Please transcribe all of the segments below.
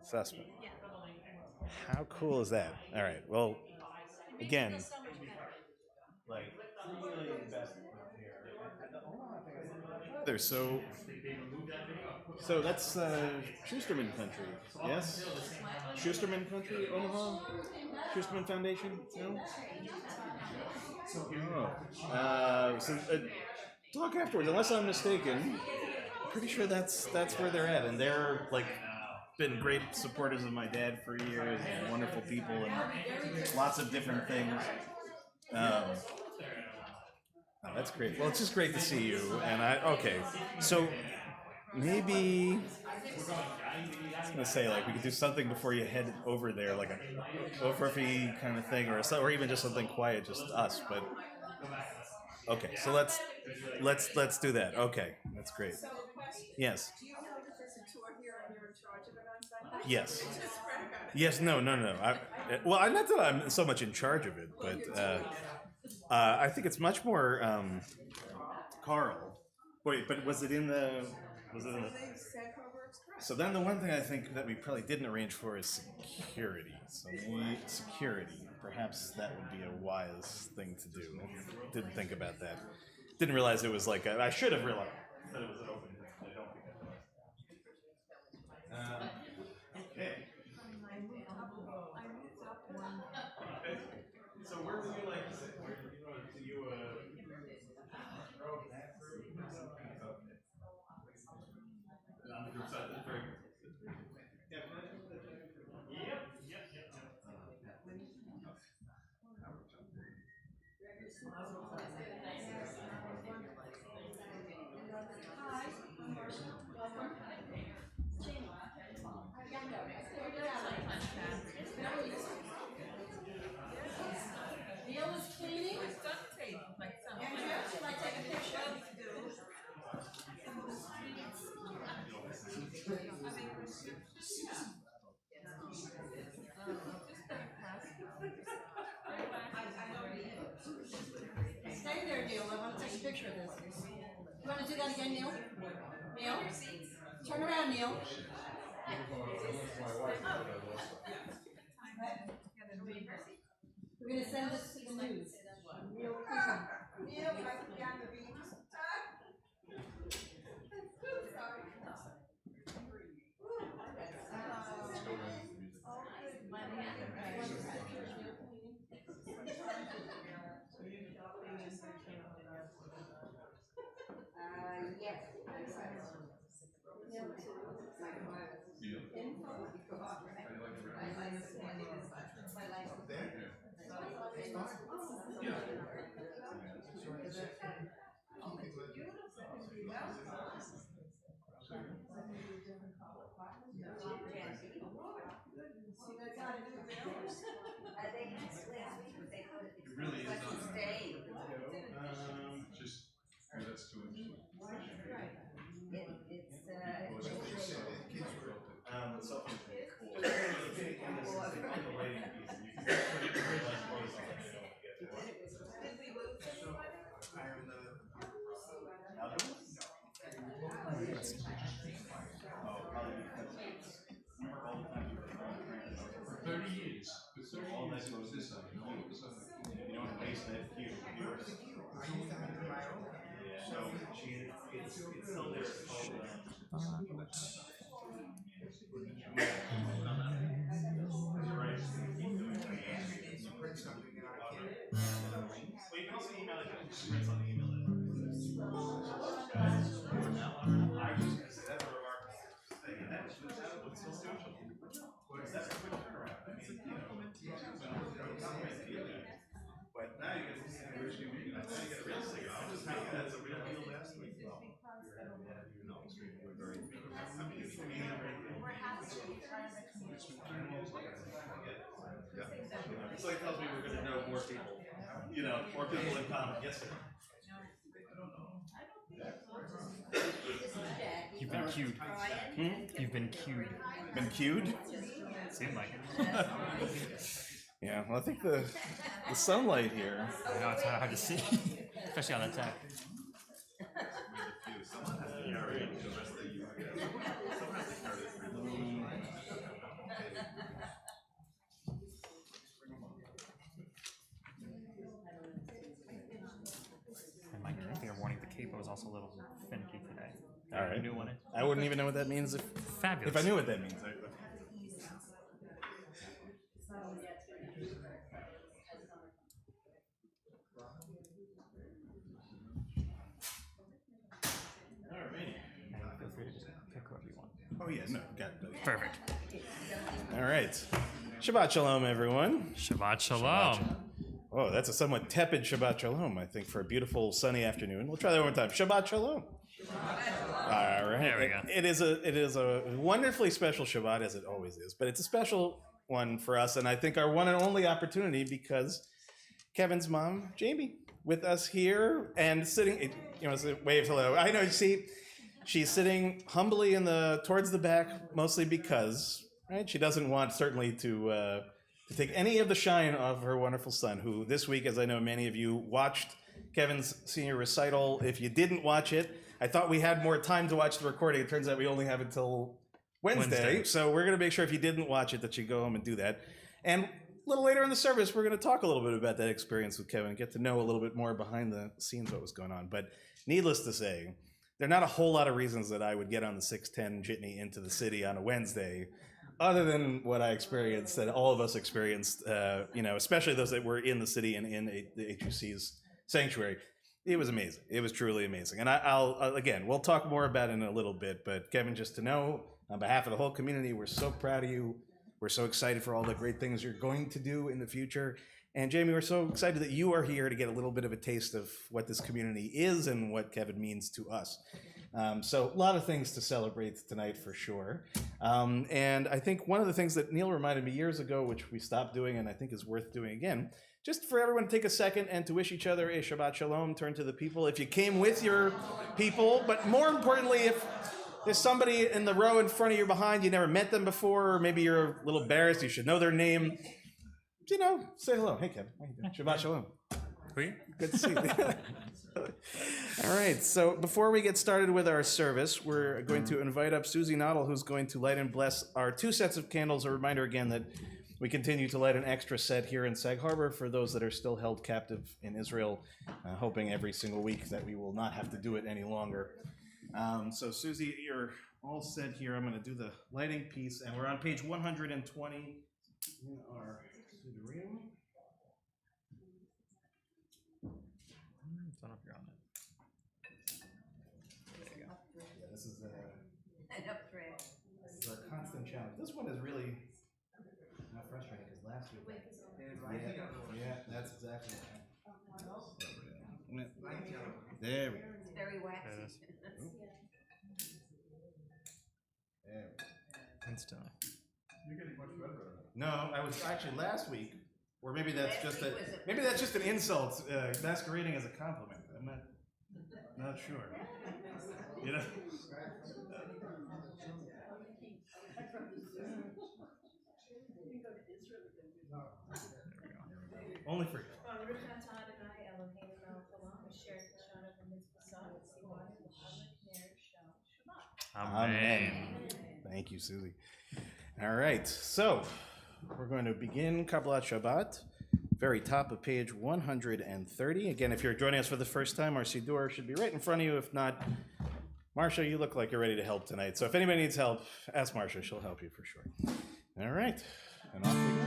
assessment. How cool is that? All right. Well, again, like there's so that's Schusterman country. Yes, Schusterman country, Omaha, Schusterman Foundation. No. Talk afterwards, unless I'm mistaken. I'm pretty sure that's where they're at, and they're like been great supporters of my dad for years, and wonderful people, and lots of different things. Oh, that's great. Well, it's just great to see you. And so maybe I was gonna say like we could do something before you head over there, like a overfee kind of thing, or even just something quiet, just us. But okay, so let's do that. Okay, that's great. Yes. Yes. Yes. No. Not that I'm so much in charge of it, but I think it's much more Carl. Wait, but was it in the? So then the one thing I think that we probably didn't arrange for is security. So maybe security. Perhaps that would be a wise thing to do. Didn't think about that. Didn't realize it was like I should have realized that it was an open thing. I don't think I realized. Okay. So where would you like to sit? Where do you on the group side? That's very good. Yeah. Yep. Neil is cleaning. Should I take a picture? Stay there, Neil. I want to take a picture of this. You want to do that again, Neil? Neil? Turn around, Neil. We're going to send this to the news. Neil, Neil, I put down the beat. Yes. It really is not. Just that's too interesting. For 30 years. For 30 years it was this side, and all of a sudden you don't waste that cue. So it's still there. It's called, Well, you can also email it. It's on the email. I was just going to say that's a remarkable thing, and that's what's so social. That's a quick turnaround. I mean, but now you get to see the original meeting. Now you get a real thing. I'll just make that as a real deal last week. So it tells me we're going to know more people. More people in common. Yes, sir. You've been cued. You've been cued. Been cued? Seemed like it. Yeah, well, I think the sunlight here. I know it's hard to see, especially on the tech. also a little finicky today. All right. New one. I wouldn't even know what that means Fabulous. if I knew what that means. And feel free to just pick whoever you want. Oh yeah, no, got it. Perfect. All right. Shabbat shalom, everyone. Shabbat shalom. Oh, that's a somewhat tepid Shabbat shalom, I think, for a beautiful sunny afternoon. We'll try that one more time. Shabbat shalom. All right. There we go. It is a wonderfully special Shabbat, as it always is, but it's a special one for us, and I think our one and only opportunity because Kevin's mom, Jamie, with us here and sitting. Wave hello. I know. See, she's sitting humbly towards the back, mostly because she doesn't want certainly to take any of the shine off her wonderful son, who this week, as I know many of you watched Kevin's senior recital. If you didn't watch it, I thought we had more time to watch the recording. It turns out we only have until Wednesday. So we're going to make sure if you didn't watch it that you go home and do that. And a little later in the service, we're going to talk a little bit about that experience with Kevin, get to know a little bit more behind the scenes what was going on. But needless to say, there are not a whole lot of reasons that I would get on the 610 jitney into the city on a Wednesday, other than what I experienced, that all of us experienced, especially those that were in the city and in the HUC's sanctuary. It was amazing. It was truly amazing. And I'll again, we'll talk more about it in a little bit, but Kevin, just to know, on behalf of the whole community, we're so proud of you. We're so excited for all the great things you're going to do in the future. And Jamie, we're so excited that you are here to get a little bit of a taste of what this community is and what Kevin means to us. So a lot of things to celebrate tonight for sure. And I think one of the things that Neil reminded me years ago, which we stopped doing and I think is worth doing again, just for everyone to take a second and to wish each other a Shabbat Shalom, turn to the people. If you came with your people, but more importantly, if there's somebody in the row in front of you behind, you never met them before, or maybe you're a little embarrassed, you should know their name, say hello. Hey, Kevin. How you doing? Shabbat Shalom. Good to see you. All right, so before we get started with our service, we're going to invite up Susie Noddle, who's going to light and bless our 2 sets of candles. A reminder again that we continue to light an extra set here in Sag Harbor for those that are still held captive in Israel, hoping every single week that we will not have to do it any longer. So Susie, you're all set here. I'm going to do the lighting piece, and we're on page 120 in our Siddurim. I don't know if you're on it. There you go. Yeah, this is our constant challenge. This one is really not frustrating because last week. Yeah, that's exactly it. There we go. It's very waxy. There it is. There we go. Instantly. No, I was actually last week, or maybe that's just an insult masquerading as a compliment. I'm not sure. Only for you. Amen. Thank you, Susie. All right, so we're going to begin Kabbalat Shabbat, very top of page 130. Again, if you're joining us for the first time, our Siddur should be right in front of you. If not, Marcia, you look like you're ready to help tonight. So if anybody needs help, ask Marcia. She'll help you for sure. All right, and off we go.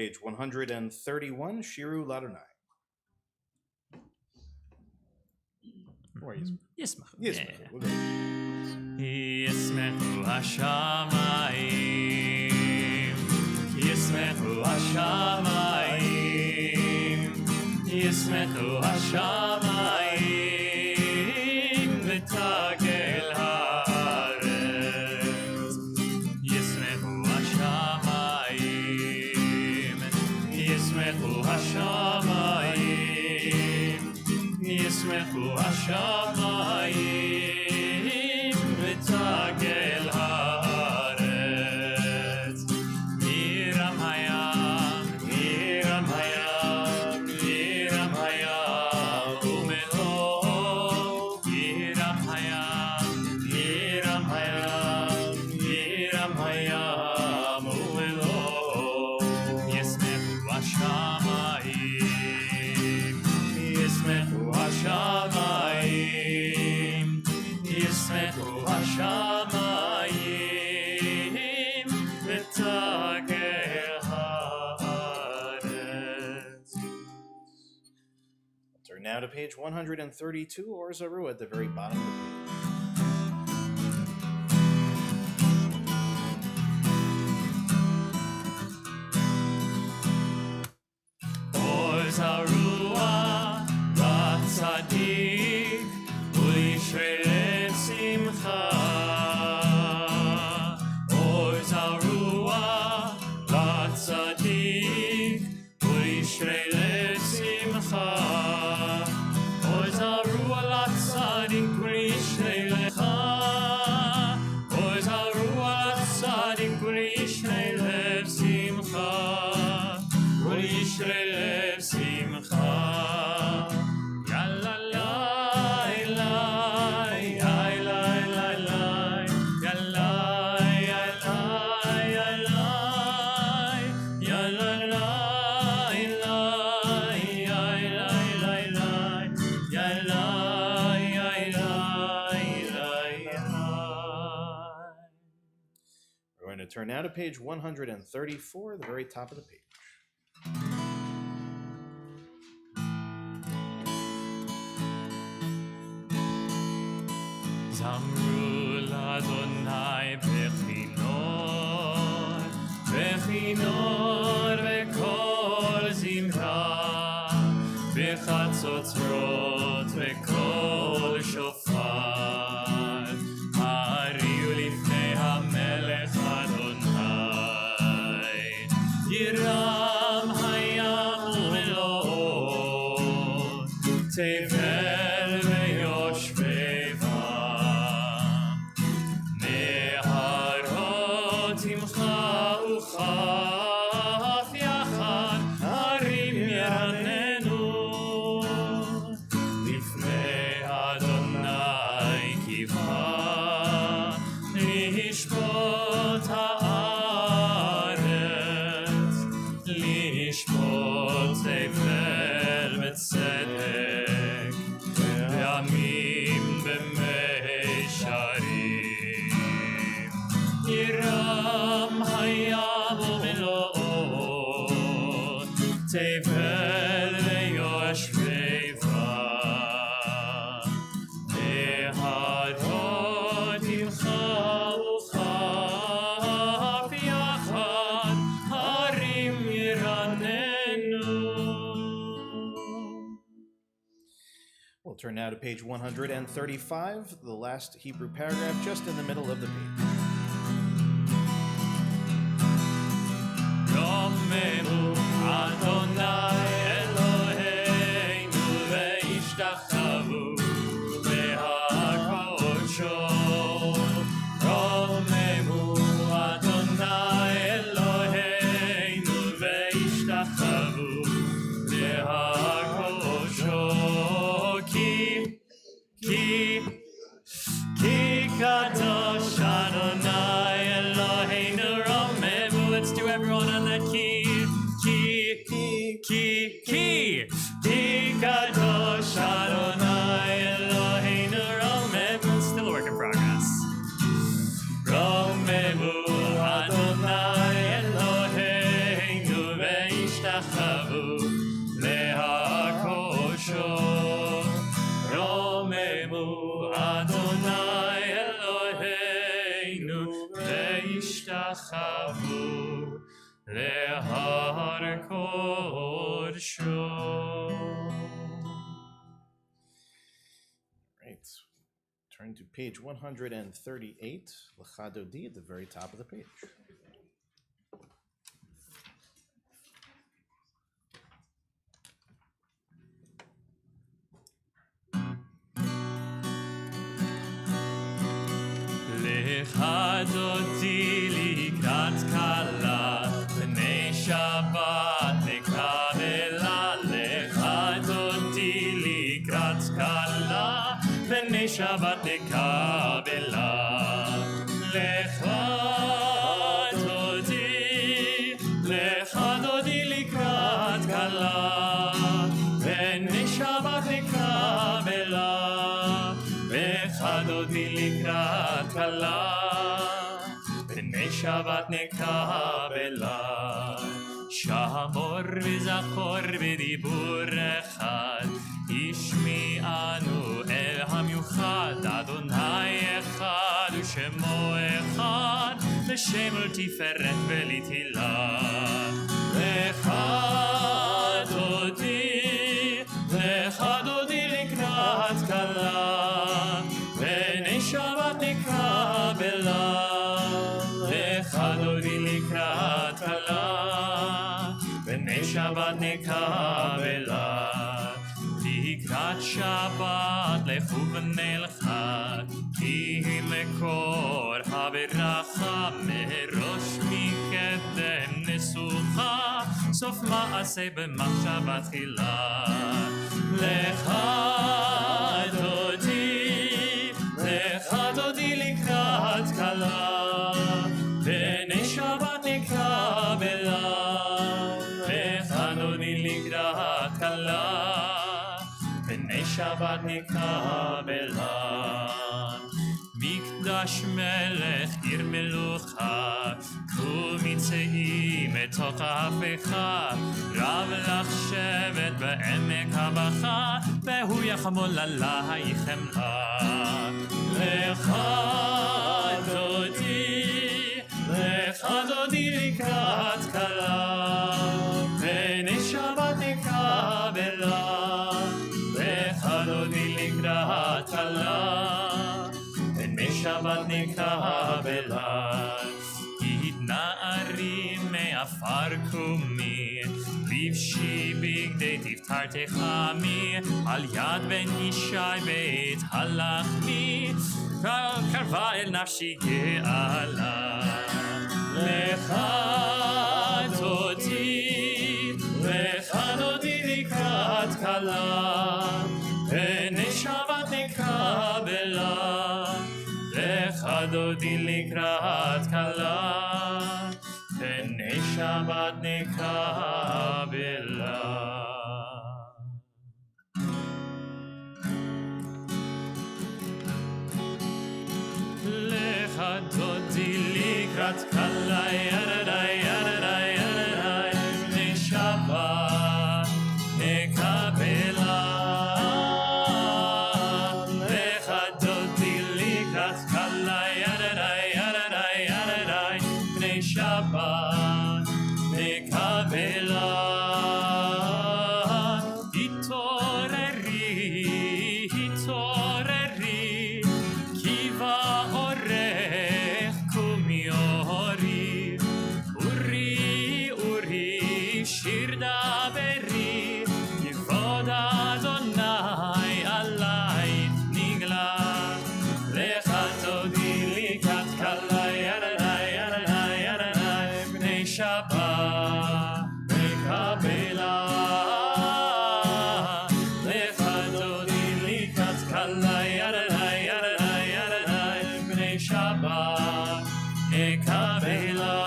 page 131, Shiru Ladonai. Or Yismachu. Yes, Yeah. we'll go. Yismachu Hashamayim. Yismachu Hashamayim. Yismachu Hashamayim. V'tagel haaretz. Yismachu Hashamayim. Yismachu Hashamayim. Yismachu Hashamayim. V'tagel haaretz. Yiram hayam, yiram hayam, yiram hayam, umelo. Yiram hayam, yiram hayam, yiram hayam, umelo. Yismechu hashamayim, yismechu hashamayim, yismechu hashamayim, v'tagel haaretz. Turn now to page 132, or Zaru at the very bottom of the page. Or zarua latzadik u'yishrei simcha. Or zarua latzadik u'yishrei simcha. Or zarua latzadik u'yishrei lecha. Or zarua latzadik u'yishrei simcha. U'yishrei lev simcha. Yalla lai lai, ai lai lai lai, yalla yalla yalla, yalla lai lai, ai lai lai lai, yalla yalla yalla. We're going to turn now to page 134, the very top of the page. Zamru l'Adonai bechinor, bechinor v'kol zimra, b'chatzotzrot v'kol shofar. Hariu lifnei hamelech Adonai, yiram hayam u'melot, tevel ve'yoshveva. Neharot imcha uchaf yachad, harim yaranenu. Lifnei Adonai kiva, lishpot haaretz, lishpot tevel v'tzedek, ve'amim b'meisharim. Yiram hayam u'melot, tevel ve'yoshveva. Neharot imcha uchaf yachad, harim yiranenu. We'll turn now to page 135, the last Hebrew paragraph, just in the middle of the page. Romemu Adonai Eloheinu ve'ishtachavu le'hakodsho. Romemu Adonai Eloheinu ve'ishtachavu le'hakodsho. Ki kadosh Adonai להר קודשו. Right. Turn to page 138, Lecha Dodi, at the very top of the page. lecha dodi likrat kala, bnei Shabbat nekabela. Lecha dodi likrat kala, bnei Shabbat nekabela. Lecha dodi likrat kala, bnei Shabbat nekabela. דודי לקראת כלה, בני שבת נקבלה. שמור וזכור בדיבור אחד, השמיענו אל המיוחד. אדוני אחד ושמו אחד, לשם ולתפארת ולתהילה. לך דודי לקראת כלה, בני שבת נקבלה. לך דודי לקראת כלה, בני שבת נקבלה. לקראת שבת לכו ונלכה, כי מקור הברכה. מראש מקדם נסוכה, סוף מעשה במחשבה תחילה. לך דודי לקראת כלה, בני שבת נקבלה. לך דודי לקראת כלה, בני שבת נקבלה. מקדש מלך עיר מלוכה, קחו מצאי מתוך ההפכה. רב לך שבט בעמק הבכה, והוא יחמול עלייך חמלה. לך דודי לקראת כלה, בני שבת נקבלה. לך דודי לקראת כלה, בני שבת נקבלה. התנערי מעפר קומי, לבשי בגדי תפארתך עמי. על יד בן ישי בית הלחמי, קרבה אל נפשי גאלה. לך דודי לקראת כלה, בני שבת נקבלה. לך דודי לקראת כלה, בני שבת נקבלה. לך דודי לקראת כלה, ידדי ידדי ידדי, בני שבת נקבלה. לך דודי לקראת כלה, ידדי ידדי ידדי, בני שבת נקבלה. התעוררי, כי באורך קומי אורי. אורי, שיר דברי, כבוד אדוני עלייך נגלה. לך דודי לקראת כלה, ידדי ידדי ידדי, בני שבת נקבלה. לך דודי לקראת כלה, ידדי ידדי ידדי, בני שבת נקבלה.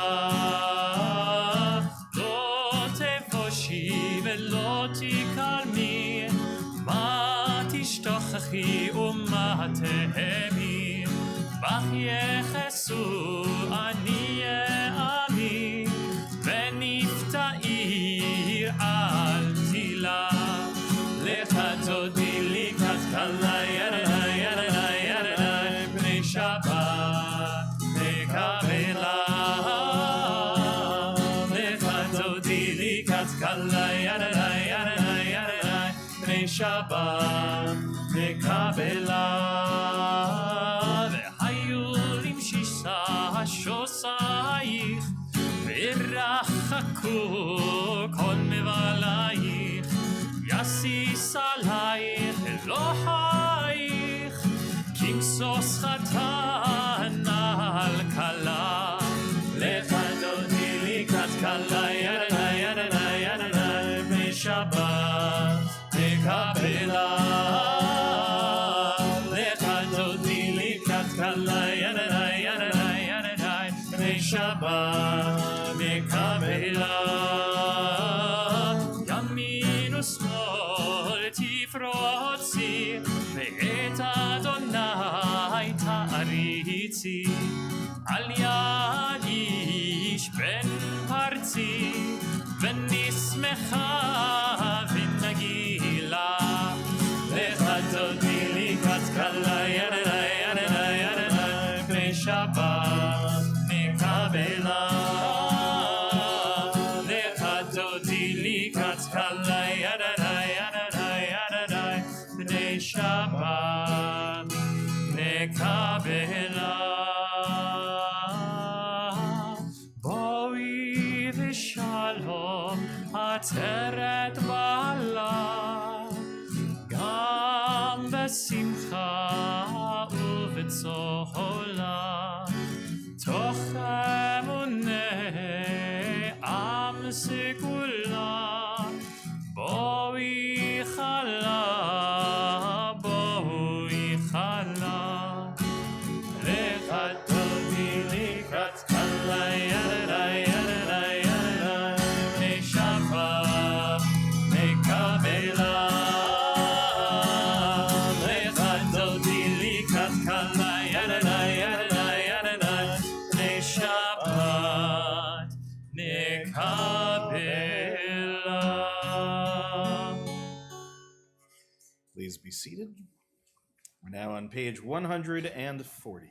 לא תבושי ולא תכרמי, מה תשתוכחי ומה תהמי. בך יחסו עניי עמי, ונפתעי אל תילה. לך דודי לקראת כלה, ידדי ידדי ידדי, בני שבת נקבלה. לך נקבלה והיו למשיסה שוסייך ורחקו כל מבלייך יסיס עלייך אלוהייך כמסוס חתן על כלה לך דודי לקראת כלה ידנה ידנה ידנה בני שבת נקבלה לך דודי לקראת כלה ידנה ידנה ידנה בני שבת נקבלה ימין ושמאל תפרוצי ואת אדוני תעריצי על יד איש בן פרצי ונשמחה ונגילה לך דודי לקראת כלה ידנה ידנה ידנה בני שבת נקבלה לך דודי לקראת כלה ידנה ידנה ידנה בני שבת נקבלה בואי ושלום עצרת בעלה גם בשמחה ובצהלה תוך אמוני עם סגולה בואי חלה בואי חלה לך דודי לקראת כלה ידנה ידנה ידנה בני שבת נקבלה לך דודי לקראת כלה ידנה ידנה ידנה בני שבת נקבלה. Please be seated. We're now on page 140.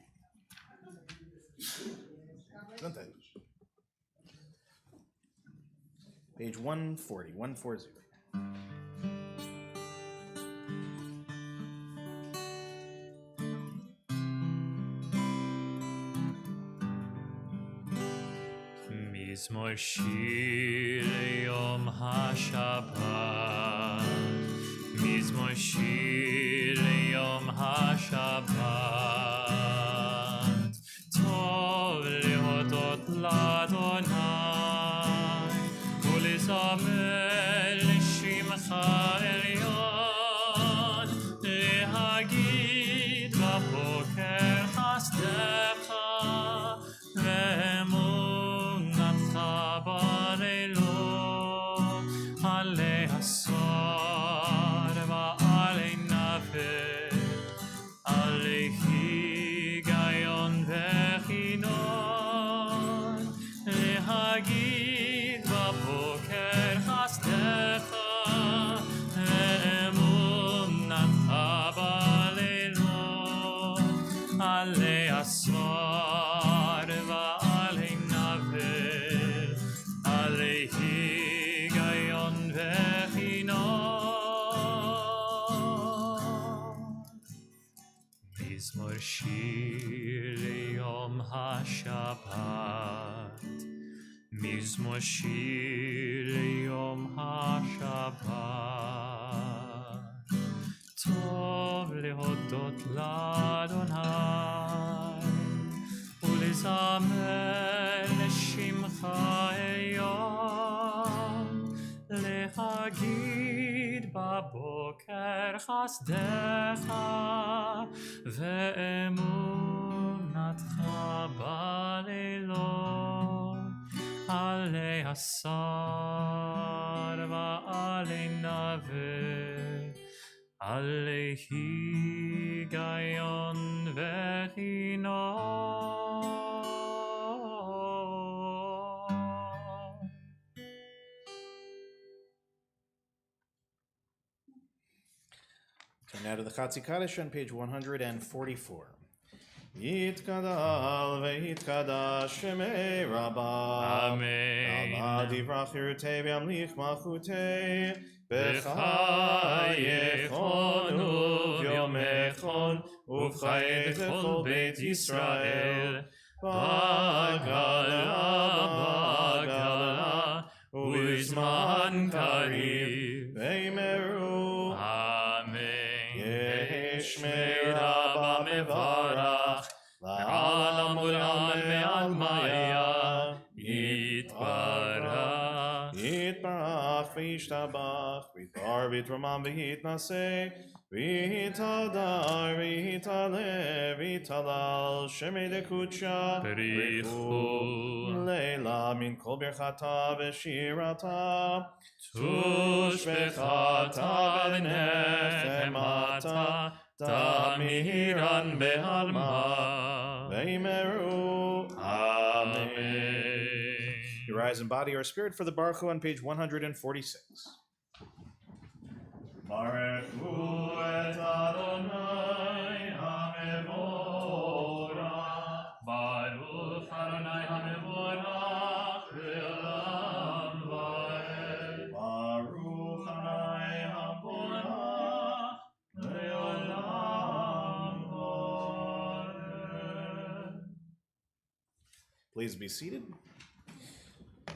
Page 140, 140. מזמור שיר ליום השבת מזמור שיר ליום השבת טוב להודות לאדוני ולזמר לשמך עליון להגיד בבוקר חסדך ואמונתך בלילות עלי עשור ועלי נבל עלי היגיון וכינון להגיד בבוקר חסדך ואמונתך בלילות עלי עשור ועלי נבל עלי היגיון וכינון מזמור שיר ליום השבת מזמור שיר ליום השבת טוב להודות לאדוני ולזמר לשמך עליון להגיד בבוקר חסדך ואמונתך בלילות עלי עשר ועלי נבל עלי היגיון וכינון. Turn now to the Chatzi Kaddish on page 144. יתגדל ויתקדש שמי רבה. אמן. עמד יברח ירתה וימליך מלכותי. בחייכון וביומכון ובחיי כל בית ישראל. בגלה ובזמן קריב. ואמרו אמן. ישמי רבה מברך לעולם ולעלמי עלמיה יתברך. יתברך וישתבח ויתברך ויתרומם ויתנשא ויתהדר ויתעלה ויתהלל שמי דקודשה בריחו לילה מן כל ברכתה ושירתה תושבחתה ונחמתה תמירן בעלמה. ואמרו Amen. You rise and body our spirit for the Baruch Hu on page 146. Baruch Hu et Adonai HaMevorach. Baruch Adonai HaMevorach le'olam va'ed. Baruch Adonai HaMevorach le'olam va'ed. Please be seated.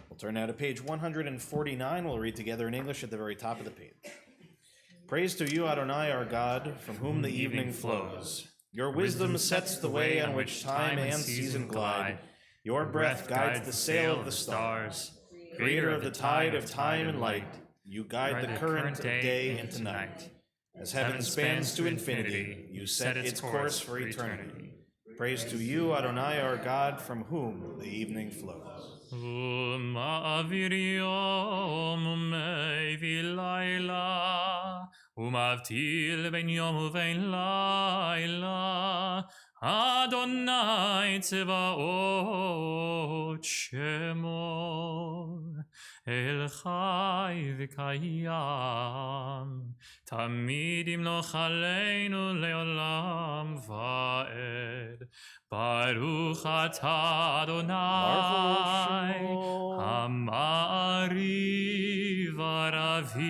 We'll turn now to page 149. We'll read together in English at the very top of the page. Praise to you, Adonai, our God, from whom the evening flows. Your wisdom sets the way on which time and season glide. Your breath guides the sail of the stars. Creator of the tide of time and light, you guide the current of day into night. As heaven spans to infinity, you set its course for eternity. Praise to you, Adonai, our God, from whom the evening flows. ומעביר יום ומביא לילה ומבדיל בין יום ובין לילה. אדוני צבאות שמו אל חי וקיים תמיד ימלוך עלינו לעולם ועד. ברוך אתה אדוני המעריב ערבים.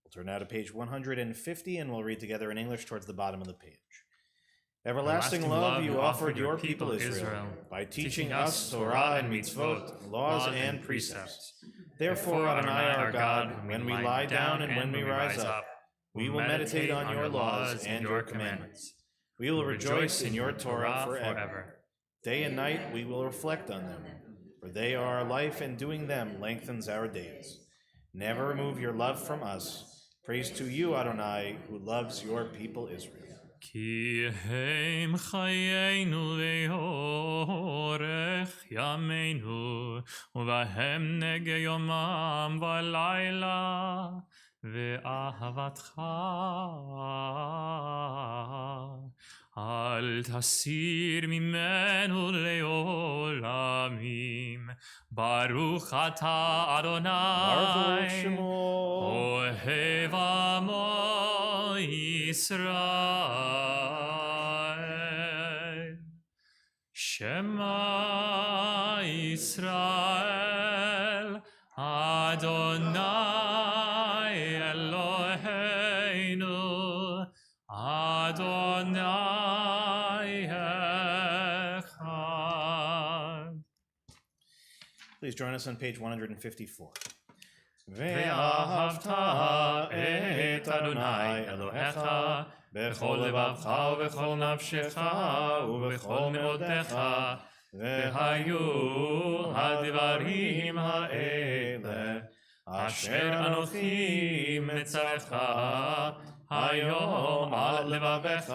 We'll turn now to page 150 and we'll read together in English towards the bottom of the page. Everlasting love you offered your people Israel by teaching us Torah and mitzvot, laws and precepts. Therefore, Adonai our God, when we lie down and when we rise up, we will meditate on your laws and your commandments. We will rejoice in your Torah forever. Day and night we will reflect on them, for they are our life, and doing them lengthens our days. Never remove your love from us. Praise to you, Adonai, who loves your people Israel. כי הם חיינו לאורך ימינו, ובהם נגע יומם ולילה, ואהבתך אל תסיר ממנו לעולמים. ברוך אתה אדוני, אוהב עמו ישראל. שמע ישראל, אדוני אלוהינו, אדוני אחד. Please join us on page 154. ואהבת את אדוני אלוהיך בכל לבבך ובכל נפשך ובכל מאודך, והיו הדברים האלה אשר אנוכי מצווך היום על לבבך,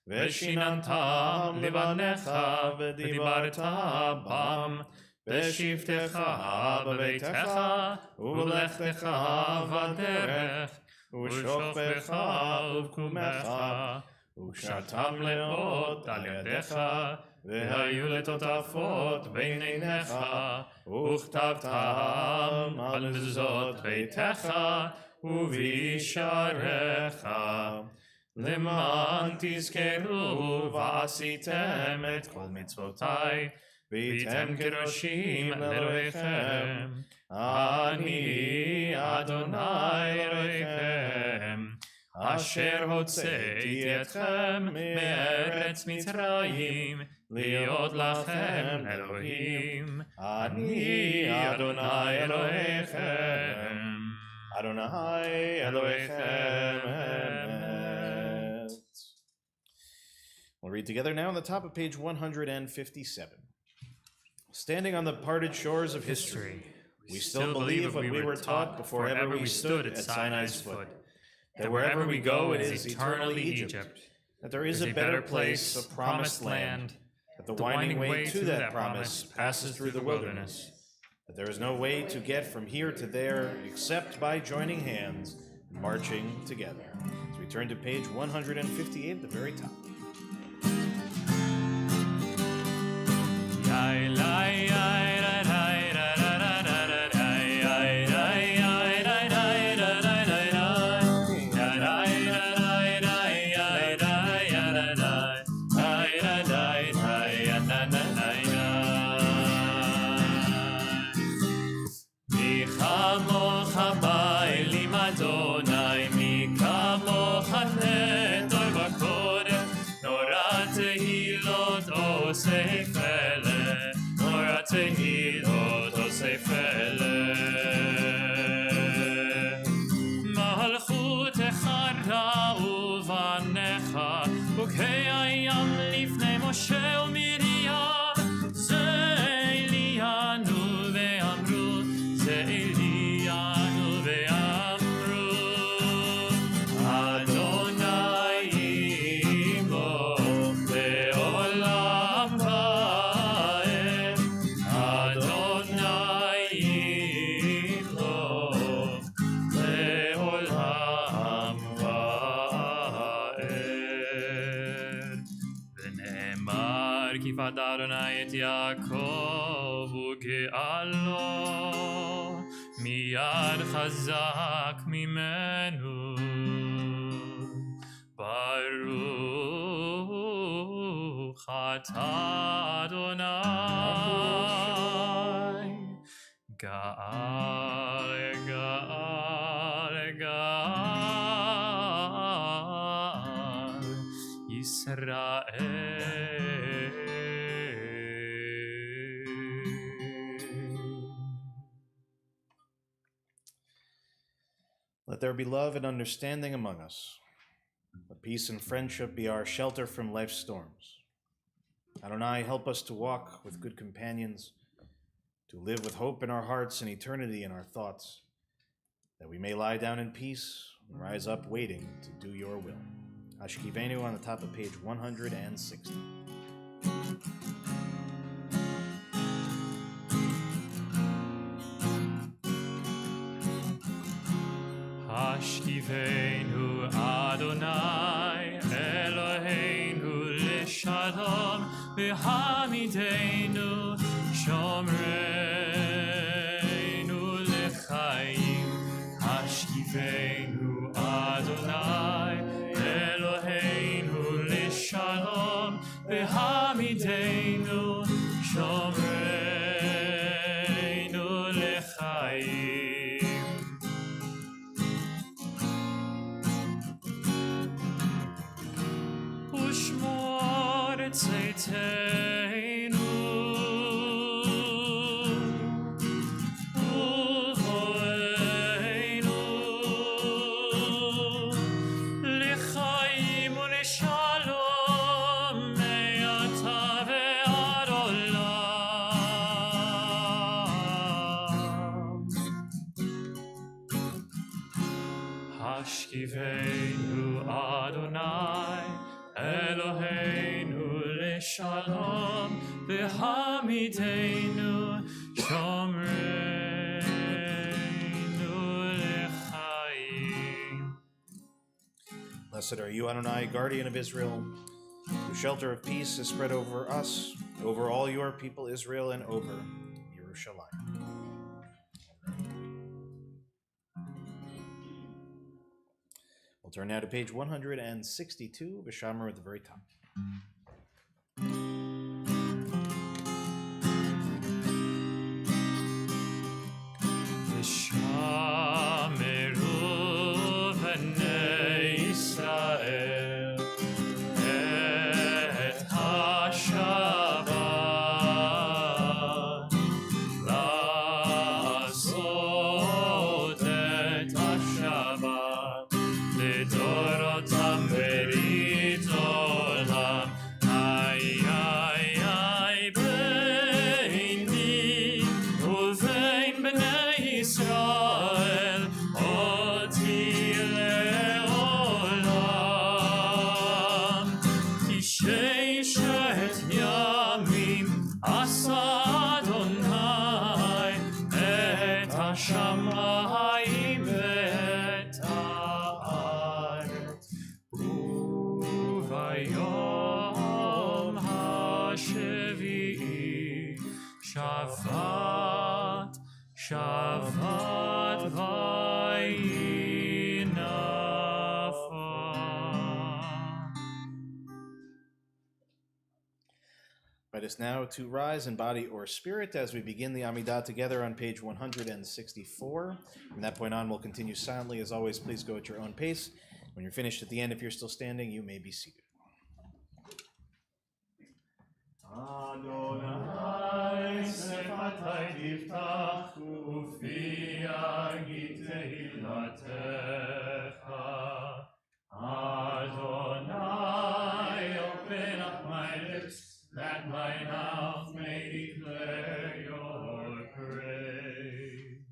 ושיננתם לבניך ודיברת בם בשבתך בביתך ובלכתך בדרך ושוכבך ובקומך, וקשרתם לאות על ידיך והיו לטוטפות בין עיניך, וכתבתם על מזוזות ביתך ובישעריך, למען תזכרו ועשיתם את כל מצוותיי, והייתם קדושים לאלוהיכם. אני אדוני אלוהיכם, אשר הוצאתי אתכם מארץ מצרים, להיות לכם אלוהים. אני אדוני אלוהיכם, אדוני אלוהיכם אמת. We'll read together now on the top of page 157. Standing on the parted shores of history, we still believe what we were taught before ever we stood at Sinai's foot, that wherever we go it is eternally Egypt, that there is a better place, a promised land, that the winding way to that promise passes through the wilderness, that there is no way to get from here to there except by joining hands and marching together. So we turn to page 158 at the very top. Adonai et Yaakov uge'alo miyad chazak mimenu Baruch atah Adonai Ga'al Yisrael. Let there be love and understanding among us. Let peace and friendship be our shelter from life's storms. Adonai, help us to walk with good companions, to live with hope in our hearts and eternity in our thoughts, that we may lie down in peace and rise up waiting to do your will. Ashkivenu on the top of page 160. Ashkivenu Adonai Eloheinu l'shalom v'hamidenu shomreinu l'chaim. Ashkivenu Adonai Eloheinu l'shalom v'hamidenu shomreinu l'chaim. Tzeiteinu uvoeinu l'chaim u'l'shalom me'ata ve'ad olam. Hashkivenu Adonai Eloheinu Shalom v'hamidenu shomreinu l'chaim. Blessed are you, Adonai, guardian of Israel. The shelter of peace is spread over us, over all your people Israel, and over Yerushalayim. We'll turn now to page 162, Vishamar at the very top. Vishameru b'nei Yisrael et ha-Shabbat, לעשות את השבת לדורותם ברית עולם. איי איי איי ביני ובין בני ישראל אותי לעולם. כי ששת ימים עשה אדוני את השמיים ואת הארץ, וביום השביעי שבת שבת ויהי נפל. Invite us now to rise in body or spirit as we begin the Amidah together on page 164. From that point on, we'll continue silently. As always, please go at your own pace. When you're finished at the end, if you're still standing, you may be seated. Adonai sefatai tiftach ufi agit tehilatecha. Adonai, open up my lips, that my mouth may declare your praise.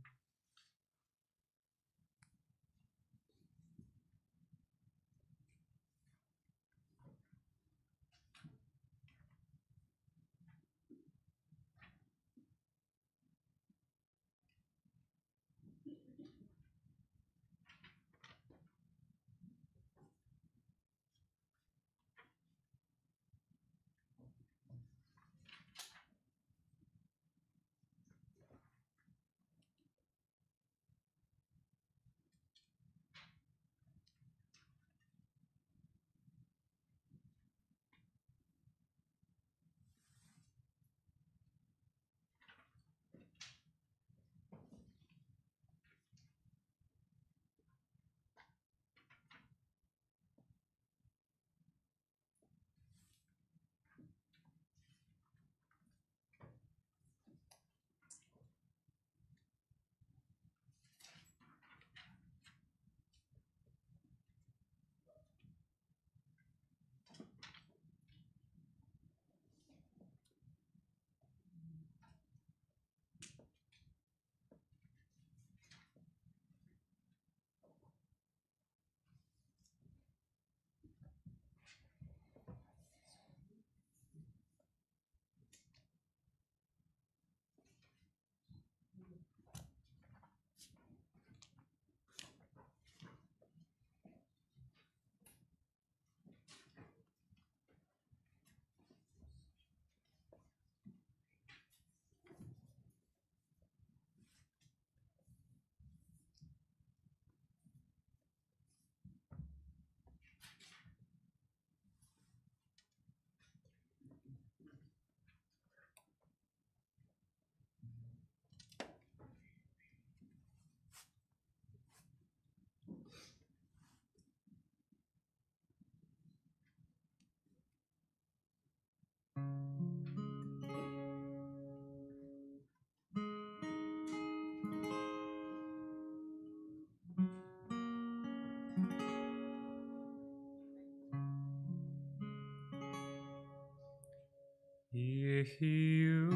יהיו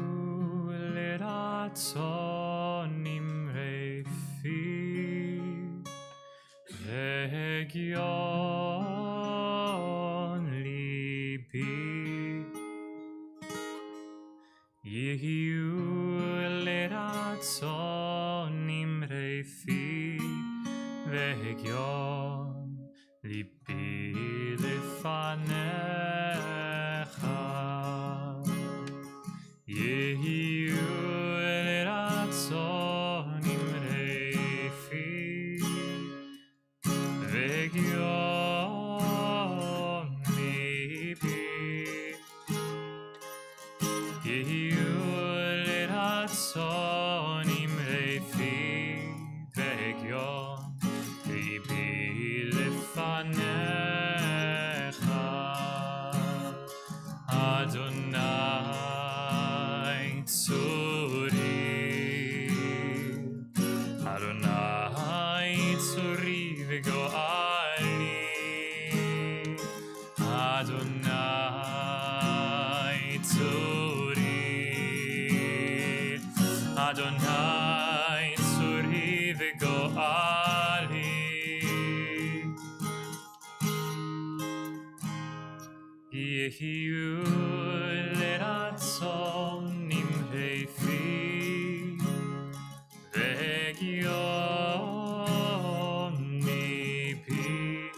לרצון נמרי פי והגיון ליבי. יהיו לרצון נמרי פי והגיון ליבי לפניך. צורי וגואלי אדוני צורי אדוני צורי וגואלי יהיו לרצון נמרי פי והגיון מפי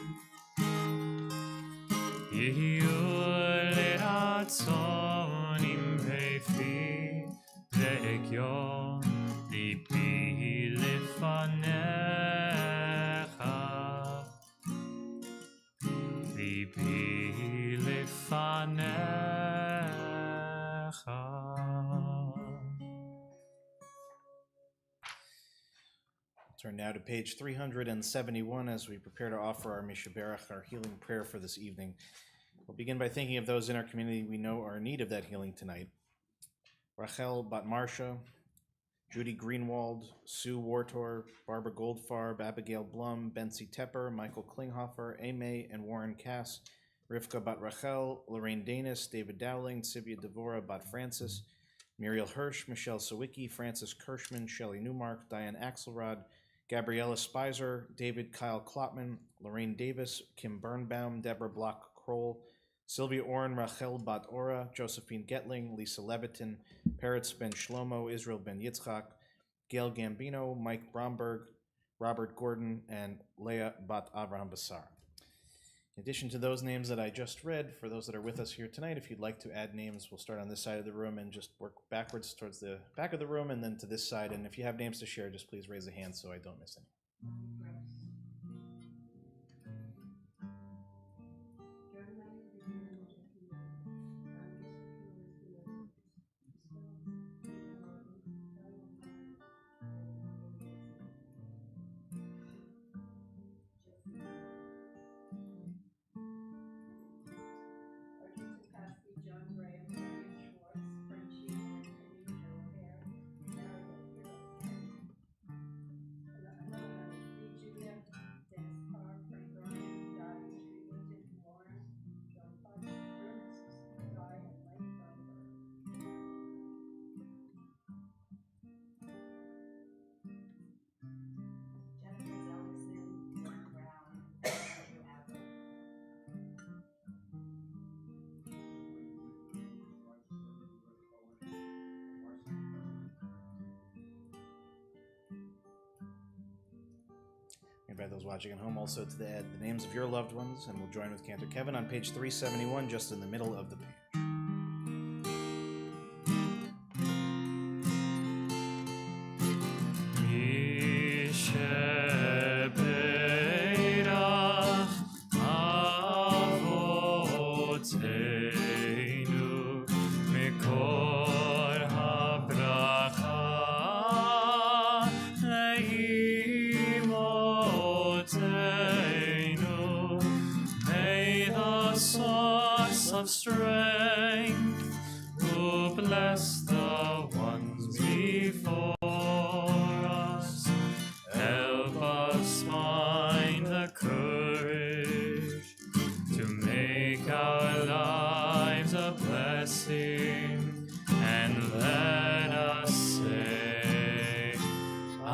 יהיו לרצון נמרי פי והגיון ליבי לפניך ליבי לפניך. Turn now to page 371 as we prepare to offer our Mishaberach, our healing prayer for this evening. We'll begin by thinking of those in our community we know are in need of that healing tonight. Rachel Bat Marsha, Judy Greenwald, Sue Wartor, Barbara Goldfarb, Abigail Blum, Betsy Tepper, Michael Klinghoffer, Ame and Warren Cass, Rivka Bat Rachel, Lorraine Danis, David Dowling, Sivia Devora Bat Francis, Muriel Hirsch, Michelle Sawicki, Francis Kirschman, Shelley Newmark, Diane Axelrod, Gabriella Spicer, David Kyle Klotman, Lorraine Davis, Kim Birnbaum, Deborah Block-Kroll, Sylvia Orrin, Rachel Bat Ora, Josephine Getling, Lisa Levitin, Peretz Ben Shlomo, Israel Ben Yitzchak, Gail Gambino, Mike Bromberg, Robert Gordon, and Leah Bat Avraham Basar. In addition to those names that I just read, for those that are with us here tonight, if you'd like to add names, we'll start on this side of the room and just work backwards towards the back of the room and then to this side. And if you have names to share, just please raise a hand so I don't miss any. I invite those watching at home also to add the names of your loved ones, and we'll join with Cantor Kevin on page 371, just in the middle of the page. Of strength, who bless the ones before us, help us find the courage to make our lives a blessing, and let us say, Amen.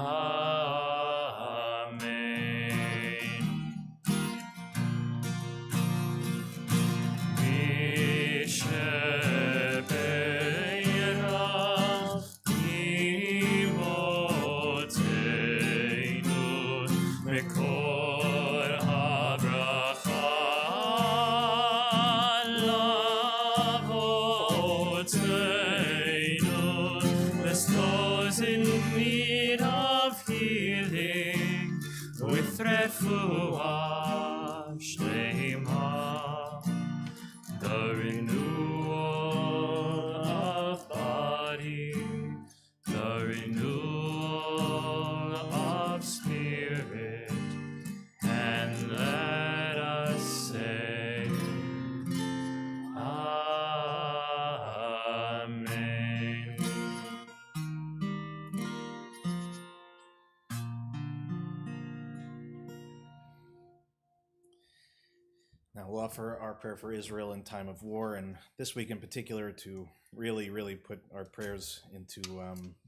Those in need of healing with refuah shlema, the renewal of body, the renewal of spirit, and let us say, Amen. Now we'll offer our prayer for Israel in time of war, and this week in particular to really put our prayers into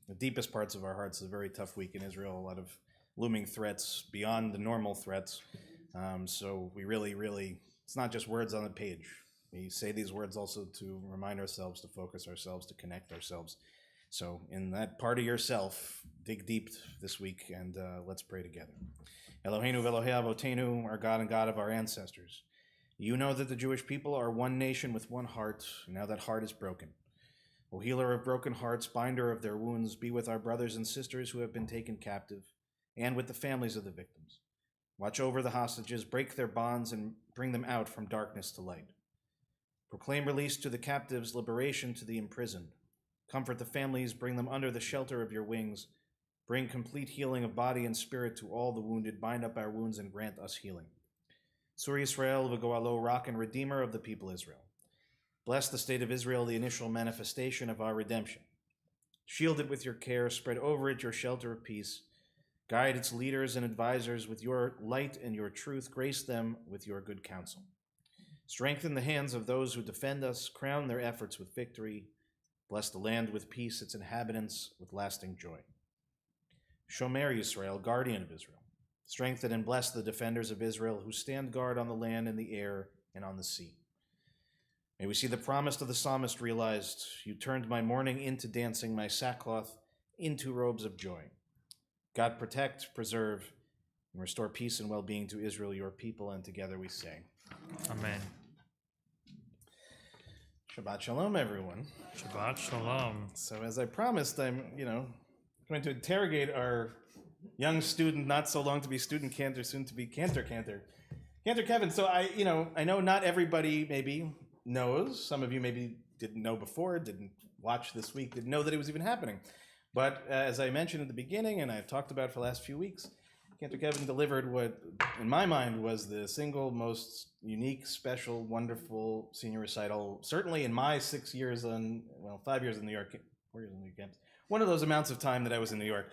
the deepest parts of our hearts. It's a very tough week in Israel, a lot of looming threats beyond the normal threats. So we really, it's not just words on the page. We say these words also to remind ourselves, to focus ourselves, to connect ourselves. So in that part of yourself, dig deep this week and let's pray together. Eloheinu v'Elohei Avotenu, our God and God of our ancestors. You know that the Jewish people are one nation with one heart, and now that heart is broken. O healer of broken hearts, binder of their wounds, be with our brothers and sisters who have been taken captive, and with the families of the victims. Watch over the hostages, break their bonds, and bring them out from darkness to light. Proclaim release to the captives, liberation to the imprisoned. Comfort the families, bring them under the shelter of your wings. Bring complete healing of body and spirit to all the wounded. Bind up our wounds and grant us healing. Sur Yisrael v'goalo, rock and redeemer of the people Israel. Bless the state of Israel, the initial manifestation of our redemption. Shield it with your care, spread over it your shelter of peace. Guide its leaders and advisors with your light and your truth. Grace them with your good counsel. Strengthen the hands of those who defend us. Crown their efforts with victory. Bless the land with peace, its inhabitants with lasting joy. Shomer Yisrael, guardian of Israel. Strengthen and bless the defenders of Israel who stand guard on the land and the air and on the sea. May we see the promise of the psalmist realized. You turned my mourning into dancing, my sackcloth into robes of joy. God protect, preserve, and restore peace and well-being to Israel, your people, and together we say, Amen. Shabbat Shalom, everyone. Shabbat Shalom. So as I promised, I'm, going to interrogate our young student, not so long to be student cantor, soon to be cantor Kevin. So I know not everybody maybe knows. Some of you maybe didn't know before, didn't watch this week, didn't know that it was even happening. But as I mentioned at the beginning, and I've talked about for the last few weeks, Cantor Kevin delivered what, in my mind, was the single most unique, special, wonderful senior recital, certainly in my 5 years in New York, 4 years in New York campus, one of those amounts of time that I was in New York,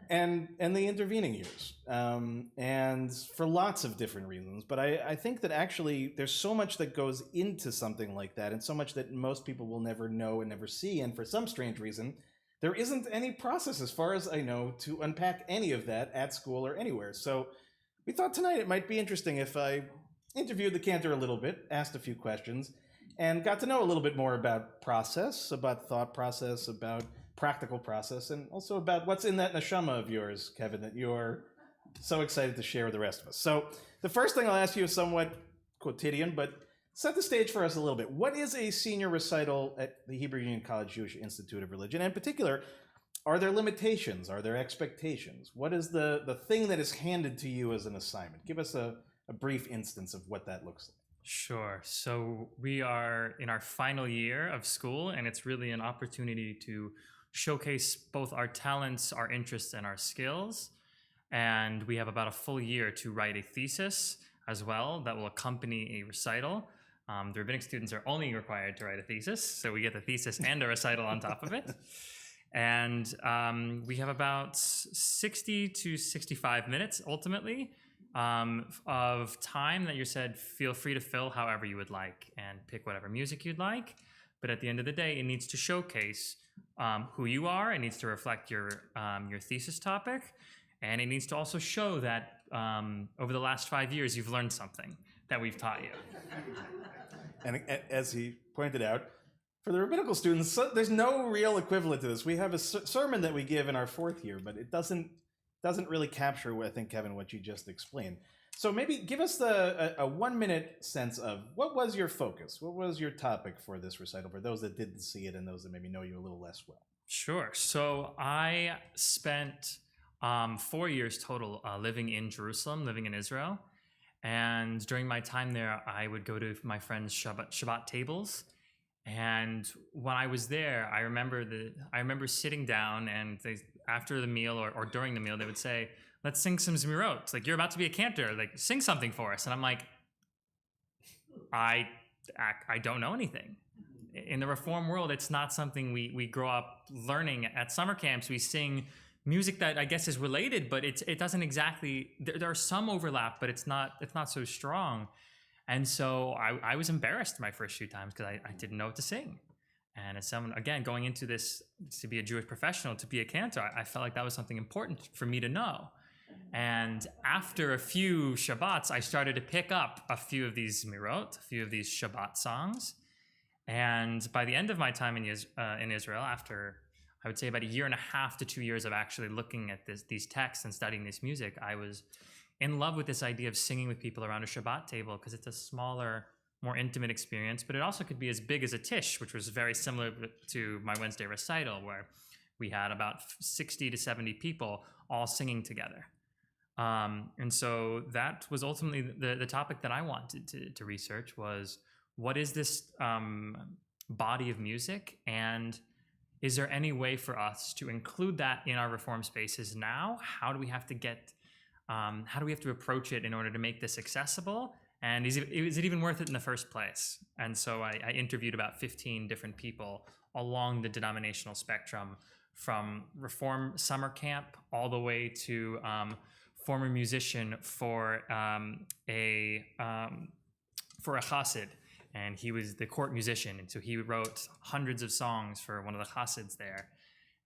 and the intervening years, and for lots of different reasons. But I think that actually there's so much that goes into something like that, and so much that most people will never know and never see, and for some strange reason, there isn't any process, as far as I know, to unpack any of that at school or anywhere. So we thought tonight it might be interesting if I interviewed the cantor a little bit, asked a few questions, and got to know a little bit more about process, about thought process, about practical process, and also about what's in that neshama of yours, Kevin, that you're so excited to share with the rest of us. So the first thing I'll ask you is somewhat quotidian, but set the stage for us a little bit. What is a senior recital at the Hebrew Union College Jewish Institute of Religion? And in particular, are there limitations? Are there expectations? What is the thing that is handed to you as an assignment? Give us a brief instance of what that looks like. Sure. So we are in our final year of school, and it's really an opportunity to showcase both our talents, our interests, and our skills. And we have about a full year to write a thesis as well that will accompany a recital. The rabbinic students are only required to write a thesis, so we get the thesis and a recital on top of it. And we have about 60 to 65 minutes, ultimately, of time that you said feel free to fill however you would like and pick whatever music you'd like. But at the end of the day, it needs to showcase who you are. It needs to reflect your thesis topic. And it needs to also show that over the last 5 years, you've learned something that we've taught you. And as he pointed out, for the rabbinical students, there's no real equivalent to this. We have a sermon that we give in our 4th year, but it doesn't really capture, I think, Kevin, what you just explained. So maybe give us a 1-minute sense of what was your focus? What was your topic for this recital for those that didn't see it and those that maybe know you a little less well? Sure. So I spent 4 years total living in Jerusalem, living in Israel. And during my time there, I would go to my friends' Shabbat tables. And when I was there, I remember sitting down, and after the meal or during the meal, they would say, "Let's sing some Zmirot. Like, you're about to be a cantor. Like, sing something for us." And I'm like, I don't know anything. In the Reform world, it's not something we grow up learning. At summer camps, we sing music that I guess is related, but it doesn't exactly. There are some overlap, but it's not so strong. And so I was embarrassed my first few times because I didn't know what to sing. And as someone, again, going into this to be a Jewish professional, to be a cantor, I felt like that was something important for me to know. And after a few Shabbats, I started to pick up a few of these Zmirot, a few of these Shabbat songs. And by the end of my time in Israel, after I would say about 1.5 to 2 years of actually looking at these texts and studying this music, I was in love with this idea of singing with people around a Shabbat table because it's a smaller, more intimate experience, but it also could be as big as a tish, which was very similar to my Wednesday recital, where we had about 60 to 70 people all singing together. And so that was ultimately the topic that I wanted to research was, what is this body of music, and is there any way for us to include that in our reform spaces now? How do we have to approach it in order to make this accessible? And is it even worth it in the first place? And so I interviewed about 15 different people along the denominational spectrum, from reform summer camp all the way to former musician for a chassid. And he was the court musician, and so he wrote hundreds of songs for one of the chassids there.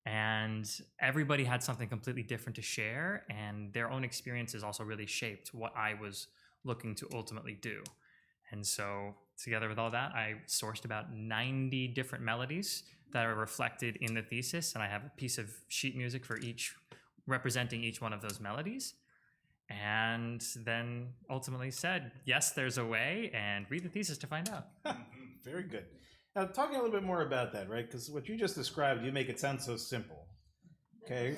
And everybody had something completely different to share, and their own experiences also really shaped what I was looking to ultimately do. And so together with all that, I sourced about 90 different melodies that are reflected in the thesis, and I have a piece of sheet music for each, representing each one of those melodies. And then ultimately said, yes, there's a way, and read the thesis to find out. Very good. Now, talking a little bit more about that, right? Because what you just described, you make it sound so simple. Okay.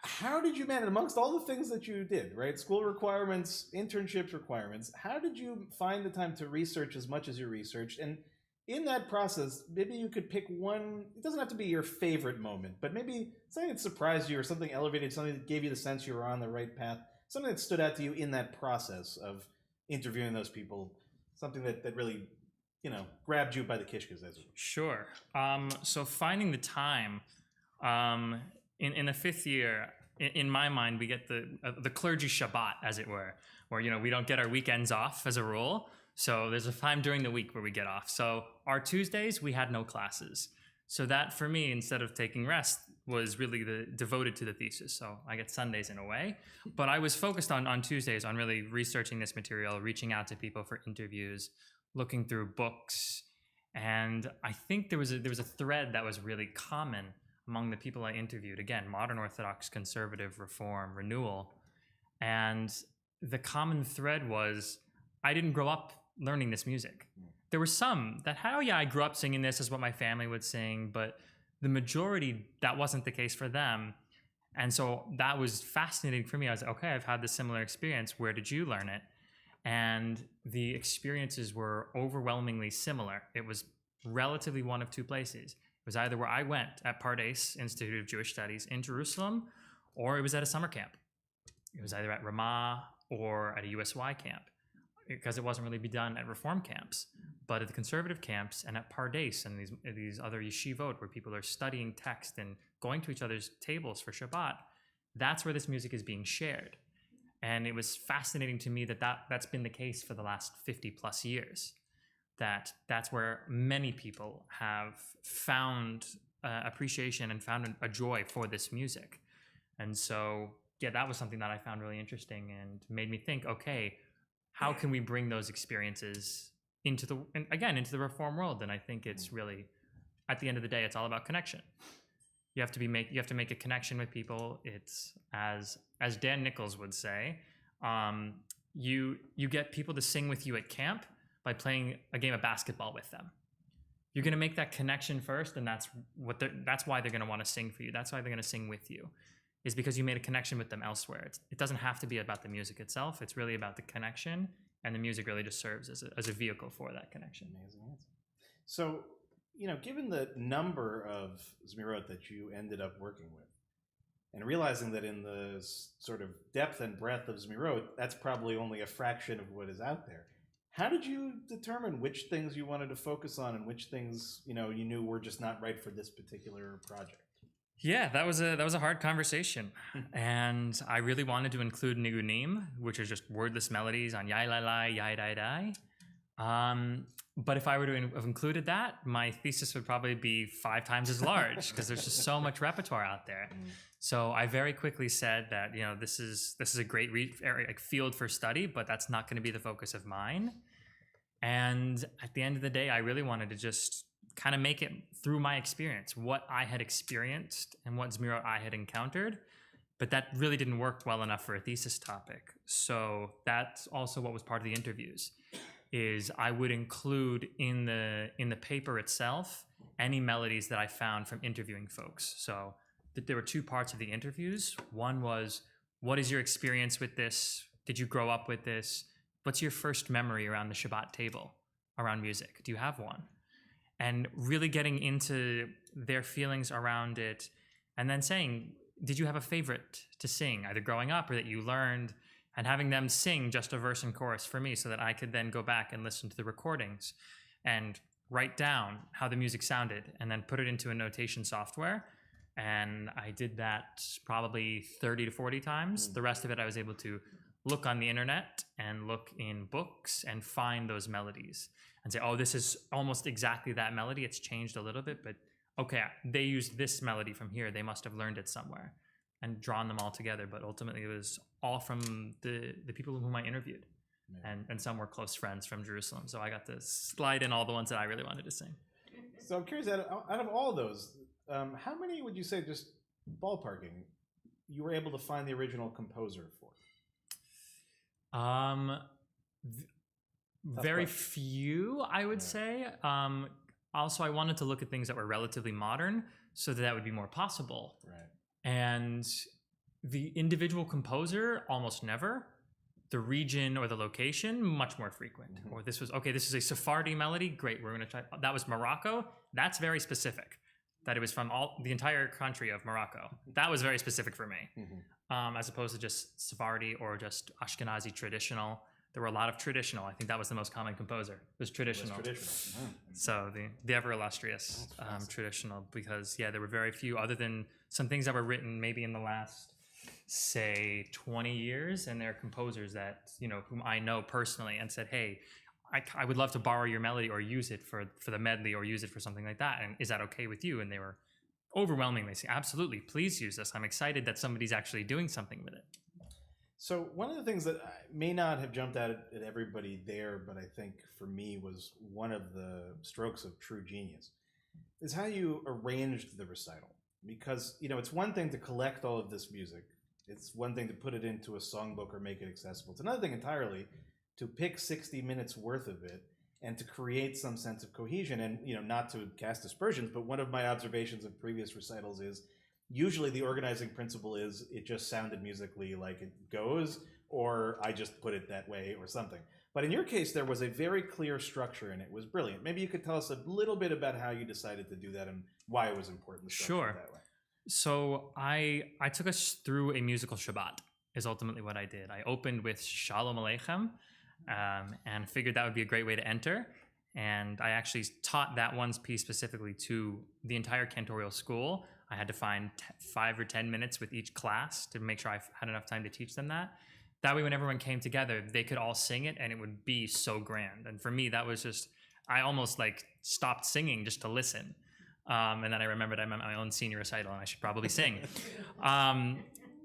How did you manage, amongst all the things that you did, right? School requirements, internships requirements, how did you find the time to research as much as you researched? And in that process, maybe you could pick one, it doesn't have to be your favorite moment, but maybe something that surprised you or something elevated, something that gave you the sense you were on the right path, something that stood out to you in that process of interviewing those people, something that really, grabbed you by the kishkas, as it were. Sure. So finding the time, in the 5th year, in my mind, we get the clergy Shabbat, as it were, where, we don't get our weekends off as a rule. So there's a time during the week where we get off. So our Tuesdays, we had no classes. So that, for me, instead of taking rest, was really devoted to the thesis. So I get Sundays in a way. But I was focused on Tuesdays on really researching this material, reaching out to people for interviews, looking through books. And I think there was a thread that was really common among the people I interviewed. Again, modern Orthodox, conservative, reform, renewal. And the common thread was, I didn't grow up learning this music. There were some that had, I grew up singing this, is what my family would sing, but the majority, that wasn't the case for them. And so that was fascinating for me. I was like, okay, I've had this similar experience. Where did you learn it? And the experiences were overwhelmingly similar. It was relatively one of two places. It was either where I went at Pardes Institute of Jewish Studies in Jerusalem, or it was at a summer camp. It was either at Ramah or at a USY camp, because it wasn't really be done at reform camps, but at the conservative camps and at Pardes and these other yeshivot where people are studying text and going to each other's tables for Shabbat, that's where this music is being shared. And it was fascinating to me that's been the case for the last 50 plus years, that's where many people have found appreciation and found a joy for this music. And so, that was something that I found really interesting and made me think, okay, how can we bring those experiences into the reform world? And I think it's really, at the end of the day, it's all about connection. You have to make a connection with people. It's as Dan Nichols would say, you get people to sing with you at camp by playing a game of basketball with them. You're going to make that connection first, and that's why they're going to want to sing for you. That's why they're going to sing with you, is because you made a connection with them elsewhere. It doesn't have to be about the music itself. It's really about the connection, and the music really just serves as a vehicle for that connection. Amazing answer. So, given the number of Zmirot that you ended up working with, and realizing that in the sort of depth and breadth of Zmirot, that's probably only a fraction of what is out there. How did you determine which things you wanted to focus on and which things, you knew were just not right for this particular project? Yeah, that was a hard conversation, and I really wanted to include nigunim, which are just wordless melodies on yai lai lai, yai dai dai. But if I were to have included that, my thesis would probably be 5 times as large because there's just so much repertoire out there. So I very quickly said that this is a great area, like field for study, but that's not going to be the focus of mine. And at the end of the day, I really wanted to just kind of make it through my experience, what I had experienced and what Zmirot I had encountered. But that really didn't work well enough for a thesis topic. So that's also what was part of the interviews, is I would include in the paper itself any melodies that I found from interviewing folks. So there were 2 parts of the interviews. One was, what is your experience with this? Did you grow up with this? What's your first memory around the Shabbat table, around music? Do you have one? And really getting into their feelings around it, and then saying, did you have a favorite to sing, either growing up or that you learned, and having them sing just a verse and chorus for me so that I could then go back and listen to the recordings and write down how the music sounded and then put it into a notation software. And I did that probably 30 to 40 times. The rest of it I was able to look on the internet and look in books and find those melodies and say, oh, this is almost exactly that melody. It's changed a little bit, but okay, they used this melody from here. They must have learned it somewhere, and drawn them all together. But ultimately it was all from the people whom I interviewed. And some were close friends from Jerusalem. So I got to slide in all the ones that I really wanted to sing. So I'm curious, out of all those, how many would you say, just ballparking, you were able to find the original composer for? Very few, I would say. Also, I wanted to look at things that were relatively modern so that would be more possible. Right. And the individual composer, almost never. The region or the location, much more frequent. Or this is a Sephardi melody. Great, we're going to try. That was Morocco. That's very specific. That it was from the entire country of Morocco. That was very specific for me. As opposed to just Sephardi or just Ashkenazi traditional. There were a lot of traditional. I think that was the most common composer. It was traditional. So the ever illustrious traditional, because there were very few, other than some things that were written maybe in the last, say, 20 years, and they're composers that, whom I know personally, and said, hey, I would love to borrow your melody or use it for the medley or use it for something like that. And is that okay with you? And they were overwhelmingly saying, absolutely, please use this. I'm excited that somebody's actually doing something with it. So one of the things that may not have jumped out at everybody there, but I think for me was one of the strokes of true genius, is how you arranged the recital. Because, it's one thing to collect all of this music. It's one thing to put it into a songbook or make it accessible. It's another thing entirely to pick 60 minutes worth of it and to create some sense of cohesion. And, not to cast aspersions, but one of my observations of previous recitals is usually the organizing principle is it just sounded musically like it goes, or I just put it that way or something. But in your case, there was a very clear structure and it was brilliant. Maybe you could tell us a little bit about how you decided to do that and why it was important to structure it that way. So I took us through a musical Shabbat is ultimately what I did. I opened with Shalom Aleichem and figured that would be a great way to enter. And I actually taught that one piece specifically to the entire cantorial school. I had to find 5 or 10 minutes with each class to make sure I had enough time to teach them that. That way, when everyone came together, they could all sing it and it would be so grand. And for me, that was just, I almost stopped singing just to listen. And then I remembered I'm at my own senior recital and I should probably sing.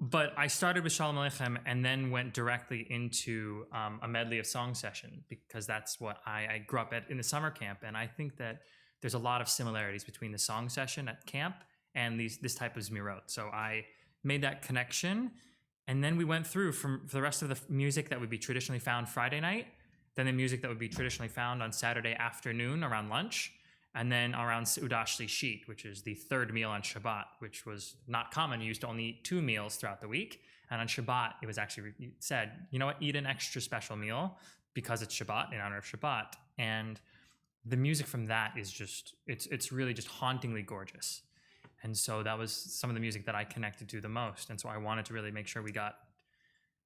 But I started with Shalom Aleichem and then went directly into a medley of song session, because that's what I grew up at in the summer camp. And I think that there's a lot of similarities between the song session at camp and this type of Zmirot. So I made that connection. And then we went through for the rest of the music that would be traditionally found Friday night, then the music that would be traditionally found on Saturday afternoon around lunch, and then around Seudah Shlishit, which is the third meal on Shabbat, which was not common. You used to only eat 2 meals throughout the week. And on Shabbat, it was actually said, you know what, eat an extra special meal because it's Shabbat, in honor of Shabbat. And the music from that is just, it's really just hauntingly gorgeous. And so that was some of the music that I connected to the most. And so I wanted to really make sure we got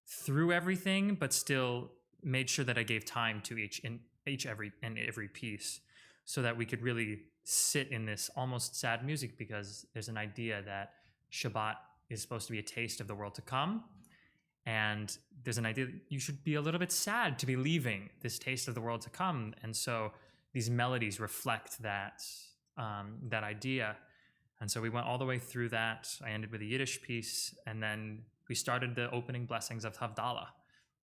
through everything, but still made sure that I gave time to every piece, so that we could really sit in this almost sad music, because there's an idea that Shabbat is supposed to be a taste of the world to come. And there's an idea that you should be a little bit sad to be leaving this taste of the world to come. And so these melodies reflect that, that idea. And so we went all the way through that. I ended with a Yiddish piece, and then we started the opening blessings of Havdalah.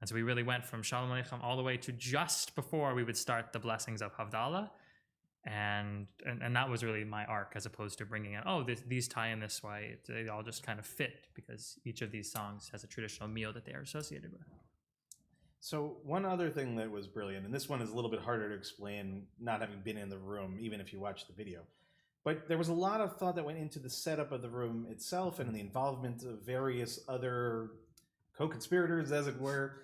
And so we really went from Shalom Aleichem all the way to just before we would start the blessings of Havdalah. And that was really my arc, as opposed to bringing in, these tie in this way. They all just kind of fit because each of these songs has a traditional meal that they are associated with. So one other thing that was brilliant, and this one is a little bit harder to explain, not having been in the room, even if you watch the video, but there was a lot of thought that went into the setup of the room itself and the involvement of various other co-conspirators, as it were.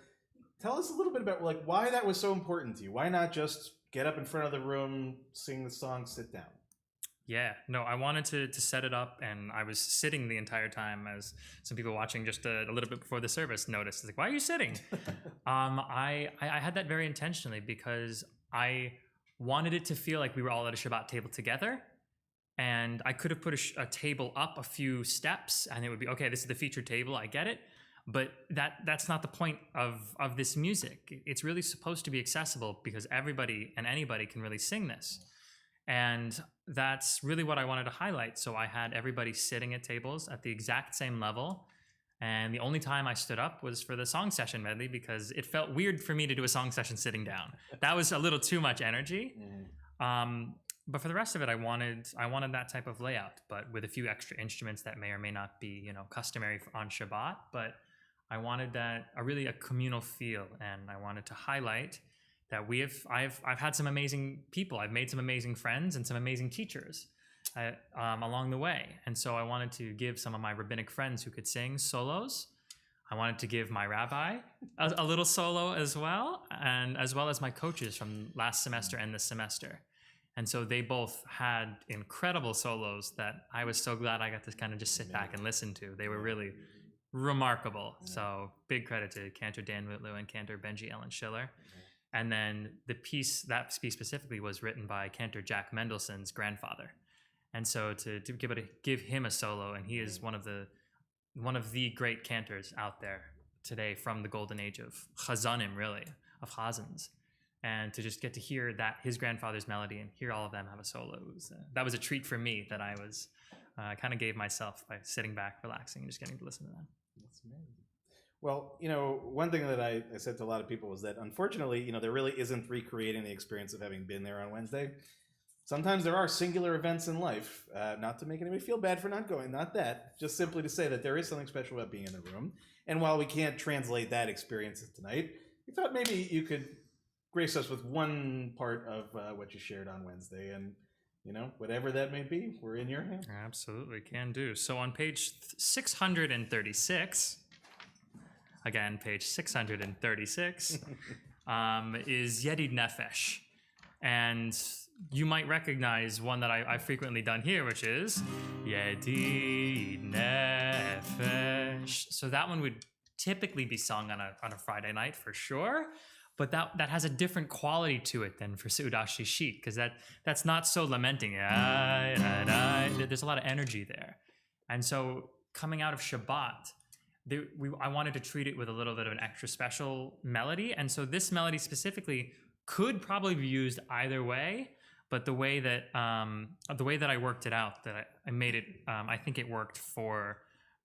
Tell us a little bit about why that was so important to you. Why not just get up in front of the room, sing the song, sit down? Yeah, no, I wanted to set it up, and I was sitting the entire time, as some people watching just a little bit before the service noticed. It's like, why are you sitting? I had that very intentionally because I wanted it to feel like we were all at a Shabbat table together. And I could have put a table up a few steps, and it would be, okay, this is the featured table, I get it. But that's not the point of this music. It's really supposed to be accessible because everybody and anybody can really sing this. And that's really what I wanted to highlight. So I had everybody sitting at tables at the exact same level. And the only time I stood up was for the song session medley because it felt weird for me to do a song session sitting down. That was a little too much energy. But for the rest of it, I wanted that type of layout, but with a few extra instruments that may or may not be, customary on Shabbat. But I wanted a communal feel, and I wanted to highlight that I've had some amazing people. I've made some amazing friends and some amazing teachers along the way. And so I wanted to give some of my rabbinic friends who could sing solos. I wanted to give my rabbi a little solo as well, and as well as my coaches from last semester and this semester. And so they both had incredible solos that I was so glad I got to kind of just sit back and listen to. They were really remarkable. So big credit to Cantor Dan Mutlu and Cantor Benji Ellen Schiller. And then that piece specifically was written by Cantor Jack Mendelssohn's grandfather. And so to give him a solo, and he is one of the great cantors out there today from the golden age of chazanim, really, of chazans. And to just get to hear that his grandfather's melody and hear all of them have a solo, that was a treat for me that I was kind of gave myself by sitting back, relaxing, and just getting to listen to them. That's amazing. Well, one thing that I said to a lot of people was that unfortunately, there really isn't recreating the experience of having been there on Wednesday. Sometimes there are singular events in life, not to make anybody feel bad for not going, not that, just simply to say that there is something special about being in the room. And while we can't translate that experience tonight, we thought maybe you could grace us with one part of what you shared on Wednesday, and whatever that may be, we're in your hands. Absolutely, can do. So on page 636, again, page 636, is Yedid Nefesh, and you might recognize one that I've frequently done here, which is Yedid Nefesh. So that one would typically be sung on a Friday night for sure. But that has a different quality to it than for Seudah Shishit, because that's not so lamenting. There's a lot of energy there. And so coming out of Shabbat, I wanted to treat it with a little bit of an extra special melody. And so this melody specifically could probably be used either way, but the way that I worked it out, that I made it, I think it worked for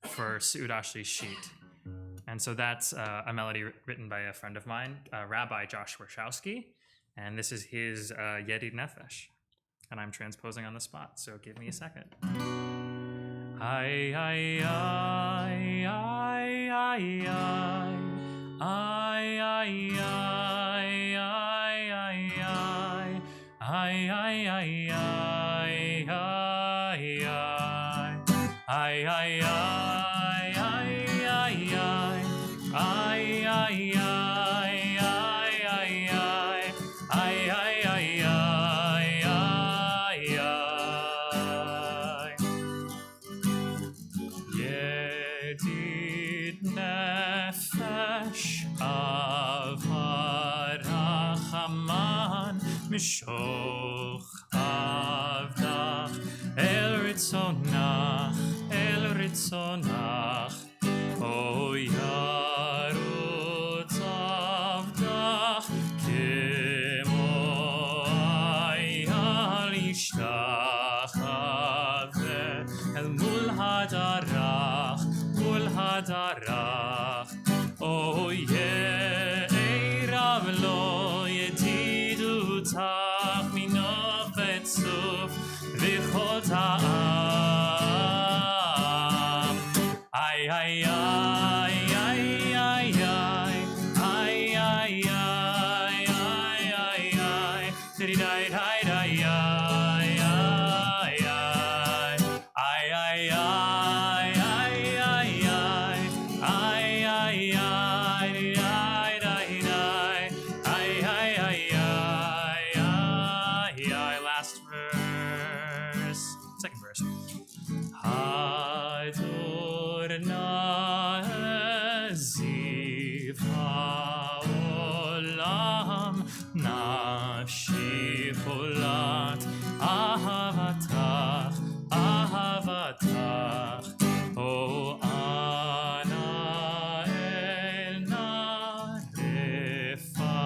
Seudah Shishit. And so that's a melody written by a friend of mine, Rabbi Josh Warshawski, and this is his Yedid Nefesh, and I'm transposing on the spot, so give me a second. Ay, ay, ay, ay, ay, ay, ay, ay, ay, ay, ay, ay, ay, ay, ay, ay, ay, ay. Mishoch avdach el ritzonach רצונך, או ירוץ עבדך, כמו אייל ישתחווה, אל מול הדרך, או יערב לא ידידותך, מנוף וצוף וכל טעם. איי איי איי איי איי איי איי איי איי איי די די די די last verse, second verse. Ziv ha'olam nafshi cholat ahavatach o ana elna refanala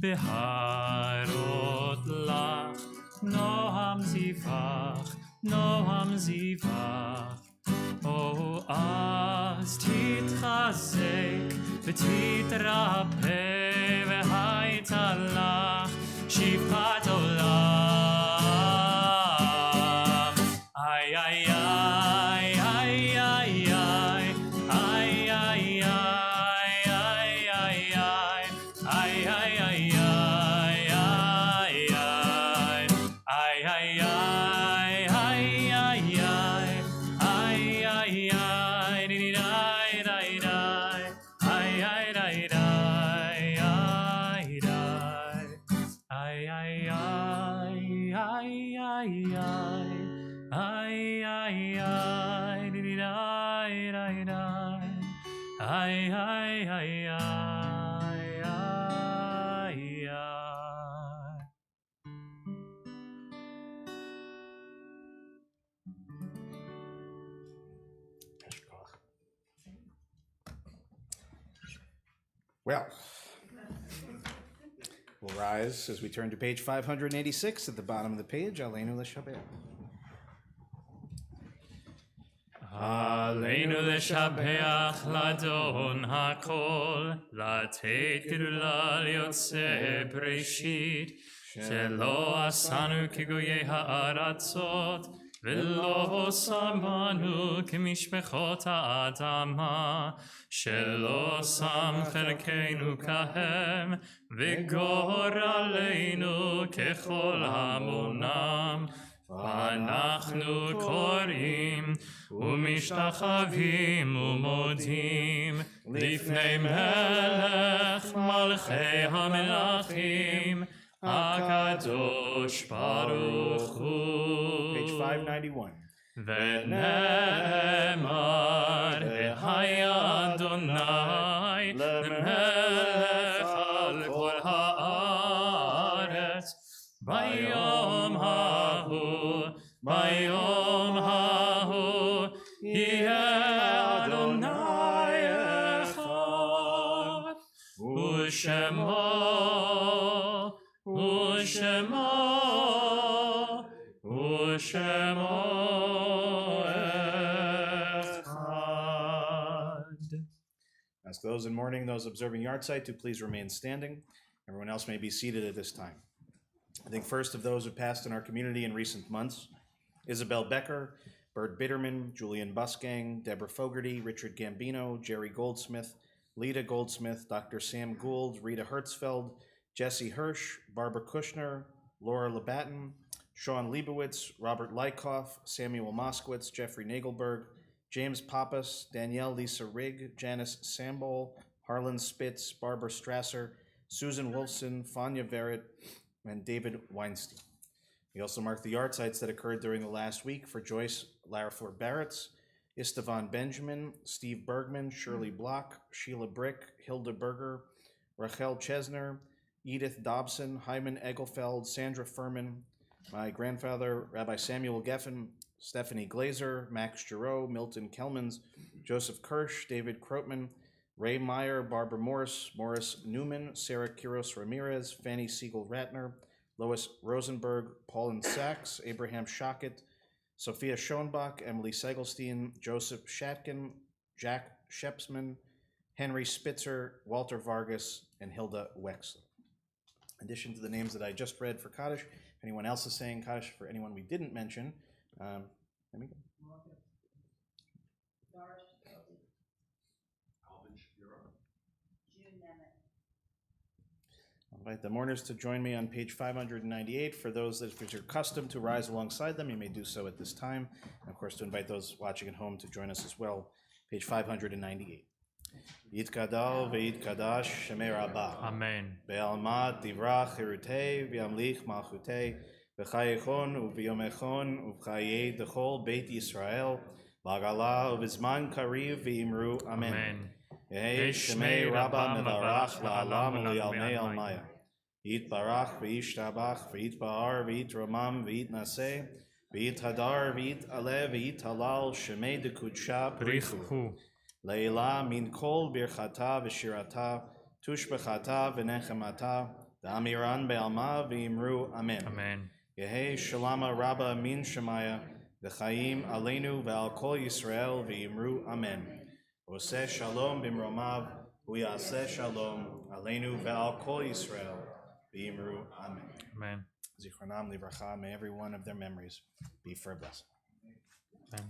beharot lach noam zivach או אז תתחזק ותתרפא והייתה לך שפעת עולם. איי איי איי איי איי איי איי איי איי Well, we'll rise as we turn to page 586 at the bottom of the page. Aleinu l'shabbat. עלינו לשבח לאדון הכל, לתת גדולה ליוצא בראשית, שלא עשנו כגויי הארצות, ולא שמנו כמשפחות האדמה, שלא שם חלקנו כהם, וגורלנו ככל המונם. ואנחנו קוראים ומשתחווים ומודים לפני מלך מלכי המלכים הקדוש ברוך הוא. Page 591. ונאמר והיה אדוני למלך על כל הארץ ביום ההוא יהיה אדוני אחד ושמו אחד. Ask those in mourning, those observing yahrzeit to please remain standing. Everyone else may be seated at this time. I think first of those who passed in our community in recent months: Isabel Becker, Bert Bitterman, Julian Busgang, Deborah Fogarty, Richard Gambino, Jerry Goldsmith, Lita Goldsmith, Dr. Sam Gould, Rita Hertzfeld, Jesse Hirsch, Barbara Kushner, Laura Labatten, Sean Leibowitz, Robert Lykoff, Samuel Moskowitz, Jeffrey Nagelberg, James Pappas, Danielle Lisa Rigg, Janice Sambol, Harlan Spitz, Barbara Strasser, Susan Wolfson, Fania Verrett, and David Weinstein. We also mark the yahrzeits that occurred during the last week for Joyce Laraford Barretts, Istvan Benjamin, Steve Bergman, Shirley Block, Sheila Brick, Hilda Berger, Rachel Chesner, Edith Dobson, Hyman Egelfeld, Sandra Furman, my grandfather, Rabbi Samuel Geffen, Stephanie Glazer, Max Giroux, Milton Kelmans, Joseph Kirsch, David Krotman, Ray Meyer, Barbara Morris, Morris Newman, Sarah Quiros Ramirez, Fanny Siegel Ratner, Lois Rosenberg, Paulin Sachs, Abraham Schockett, Sophia Schoenbach, Emily Segelstein, Joseph Shatkin, Jack Shepsman, Henry Spitzer, Walter Vargas, and Hilda Wexler. In addition to the names that I just read for Kaddish, if anyone else is saying Kaddish for anyone we didn't mention, let me go. I'll invite the mourners to join me on page 598. For those that if it's your custom to rise alongside them, you may do so at this time. And of course, to invite those watching at home to join us as well, page 598. Yitkadal ve'yitkadash shemei rabbah. Amen. Be'almat divrach hirutei v'yamlich malchutei v'chayechon u'v'yomechon u'v'chayei dechol Beit Yisrael v'agala u'v'zman kariv v'imru Amen. Amen. Yehei shemei rabbah mevarach la'alam u'li'almei almaya. Yitbarach v'yishtabach v'yitba'ar v'yitromam v'yitnaseh v'yithadar v'yit'aleh v'yithalal shemei dekudsha brichu. Leila min kol birchata v'shirata tushbechata v'nechemata da'amiran be'alma v'imru Amen. Amen. Yehei shalama rabba min shemaya v'chaim aleinu ve'al kol Yisrael v'imru Amen. Oseh shalom b'mromav v'yaseh shalom aleinu ve'al kol Yisrael v'imru Amen. Amen. Zichronam livracha, may every one of their memories be for a blessing. Amen.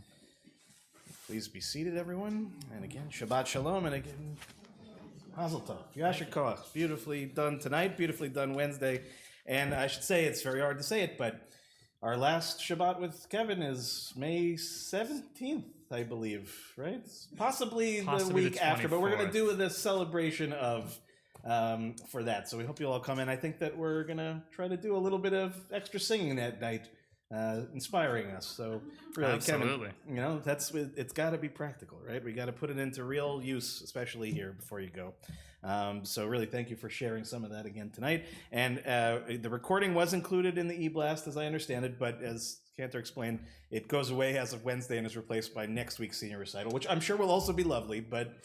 Please be seated, everyone. And again, Shabbat Shalom. And again, Mazel Tov. Yasher Koach. Beautifully done tonight, beautifully done Wednesday. And I should say, it's very hard to say it, but our last Shabbat with Kevin is May 17th, I believe, right? Possibly the week after, but we're going to do this celebration of for that. So we hope you'll all come in. I think that we're going to try to do a little bit of extra singing that night. Inspiring us. So really, absolutely, Kevin, it's got to be practical, right? We got to put it into real use, especially here before you go. So really, thank you for sharing some of that again tonight. And the recording was included in the e-blast, as I understand it, but as Cantor explained, it goes away as of Wednesday and is replaced by next week's senior recital, which I'm sure will also be lovely, but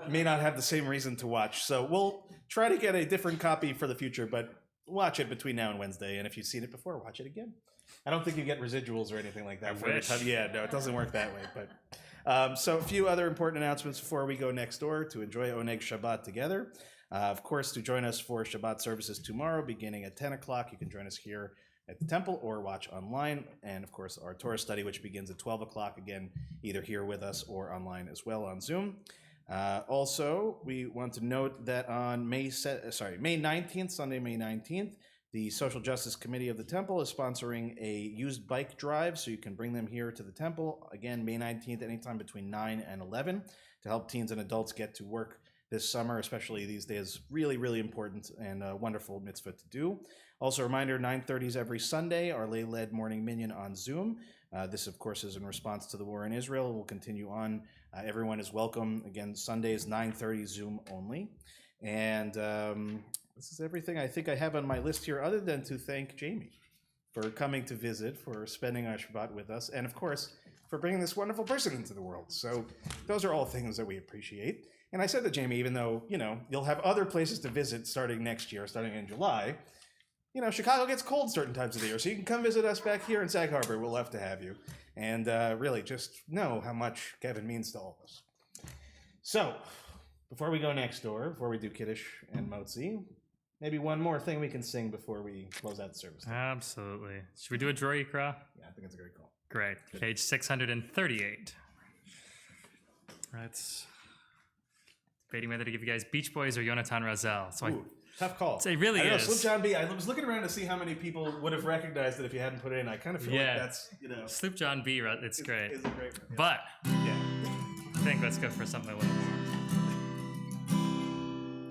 may not have the same reason to watch. So we'll try to get a different copy for the future, but watch it between now and Wednesday. And if you've seen it before, watch it again. I don't think you get residuals or anything like that. I wish. Yeah, no, it doesn't work that way. But so a few other important announcements before we go next door to enjoy Oneg Shabbat together. Of course, to join us for Shabbat services tomorrow, beginning at 10 o'clock, you can join us here at the temple or watch online. And of course, our Torah study, which begins at 12 o'clock, again, either here with us or online as well on Zoom. Also, we want to note that on May 19th, Sunday, May 19th, the Social Justice Committee of the Temple is sponsoring a used bike drive, so you can bring them here to the temple. Again, May 19th, anytime between 9 and 11, to help teens and adults get to work this summer, especially these days. Really, really important and a wonderful mitzvah to do. Also, a reminder, 9:30s every Sunday, our lay-led morning minyan on Zoom. This, of course, is in response to the war in Israel. It will continue on. Everyone is welcome. Again, Sundays, 9:30, Zoom only. And this is everything I think I have on my list here, other than to thank Jamie for coming to visit, for spending our Shabbat with us, and of course, for bringing this wonderful person into the world. So those are all things that we appreciate. And I said to Jamie, even though, you'll have other places to visit starting next year, starting in July, Chicago gets cold certain times of the year, so you can come visit us back here in Sag Harbor. We'll love to have you. And really, just know how much Kevin means to all of us. So, before we go next door, before we do Kiddush and Motzi, maybe one more thing we can sing before we close out the service. Absolutely. Should we do a Dror Yikra? Yeah, I think it's a great call. Great. Good. Page 638. That's debating whether to give you guys Beach Boys or Yonatan Razel. So tough call. It really is. Slip John B. I was looking around to see how many people would have recognized it if you hadn't put it in. I kind of feel like that's, Sloop John B. It's great. It's a great one. But I think let's go for something a little more.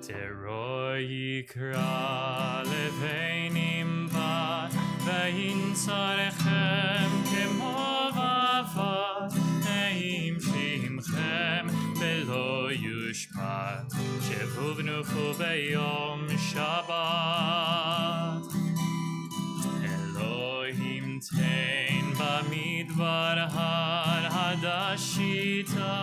Dror Yikra leveinim ba ve'in tzarechem kemo v'avad eim shimchem velo yushpat shevu v'nuchu b'yom Shabbat Elohim tein b'midbar Varhan hadashita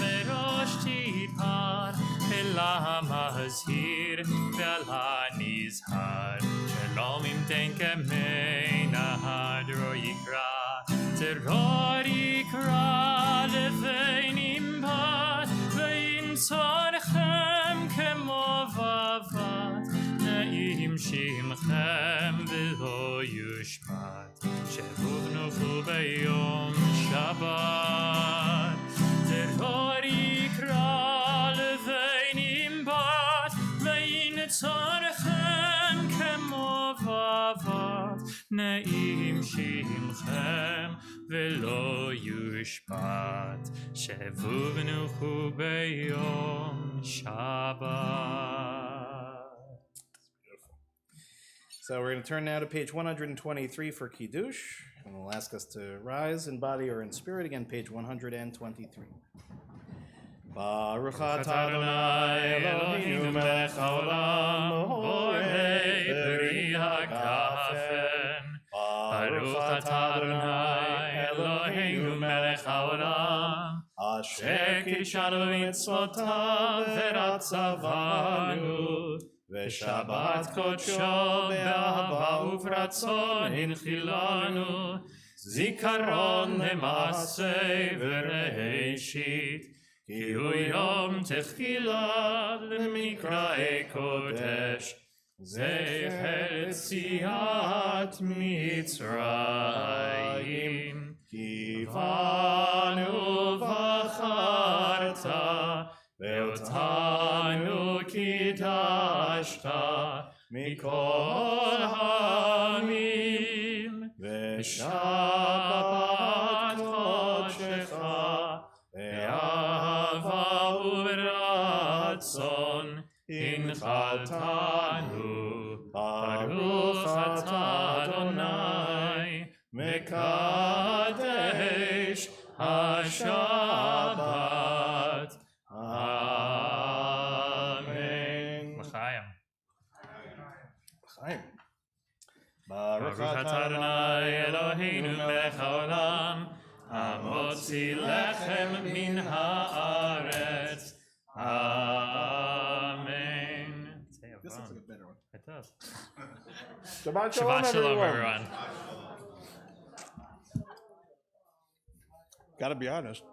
verosh tipar Ela mazhir ve'ala nizhar Shalom imten kemei nahar ro yikra Terror yikra leveinim bat Ve'im tzorchem kemo vavat Na'im shimchem ve'lo yushpat Shevu v'nuchu b'yom Shabbat Terror yikra leveinim bat Ve'im tzorchem kemo vavat Na'im shimchem ve'lo yushpat Shevu v'nuchu b'yom Shabbat. So we're going to turn now to page 123 for Kiddush, and we'll ask us to rise in body or in spirit. Again, page 123. Baruch atah Adonai Eloheinu melech haolam borei peri hagafen. Baruch atah Adonai Eloheinu melech haolam asher kidshanu b'mitzvotav v'ratzavanu ושבת קודשו באהבה וברצון הנחילנו זיכרון למעשה וראשית כי הוא יום תחילה למקראי קודש זכר יציאת מצרים כי בנו בחרת ואותנו קידשת מכל העמים ושבת קודשך באהבה וברצון הנחלתנו ברוך אתה אדוני מקדש השבת Baruch atah Adonai Eloheinu melech haolam hamotzi lechem min haaretz. Amen. This looks like a better one. It does. Shabbat Shabbat shalom, everyone. Gotta be honest.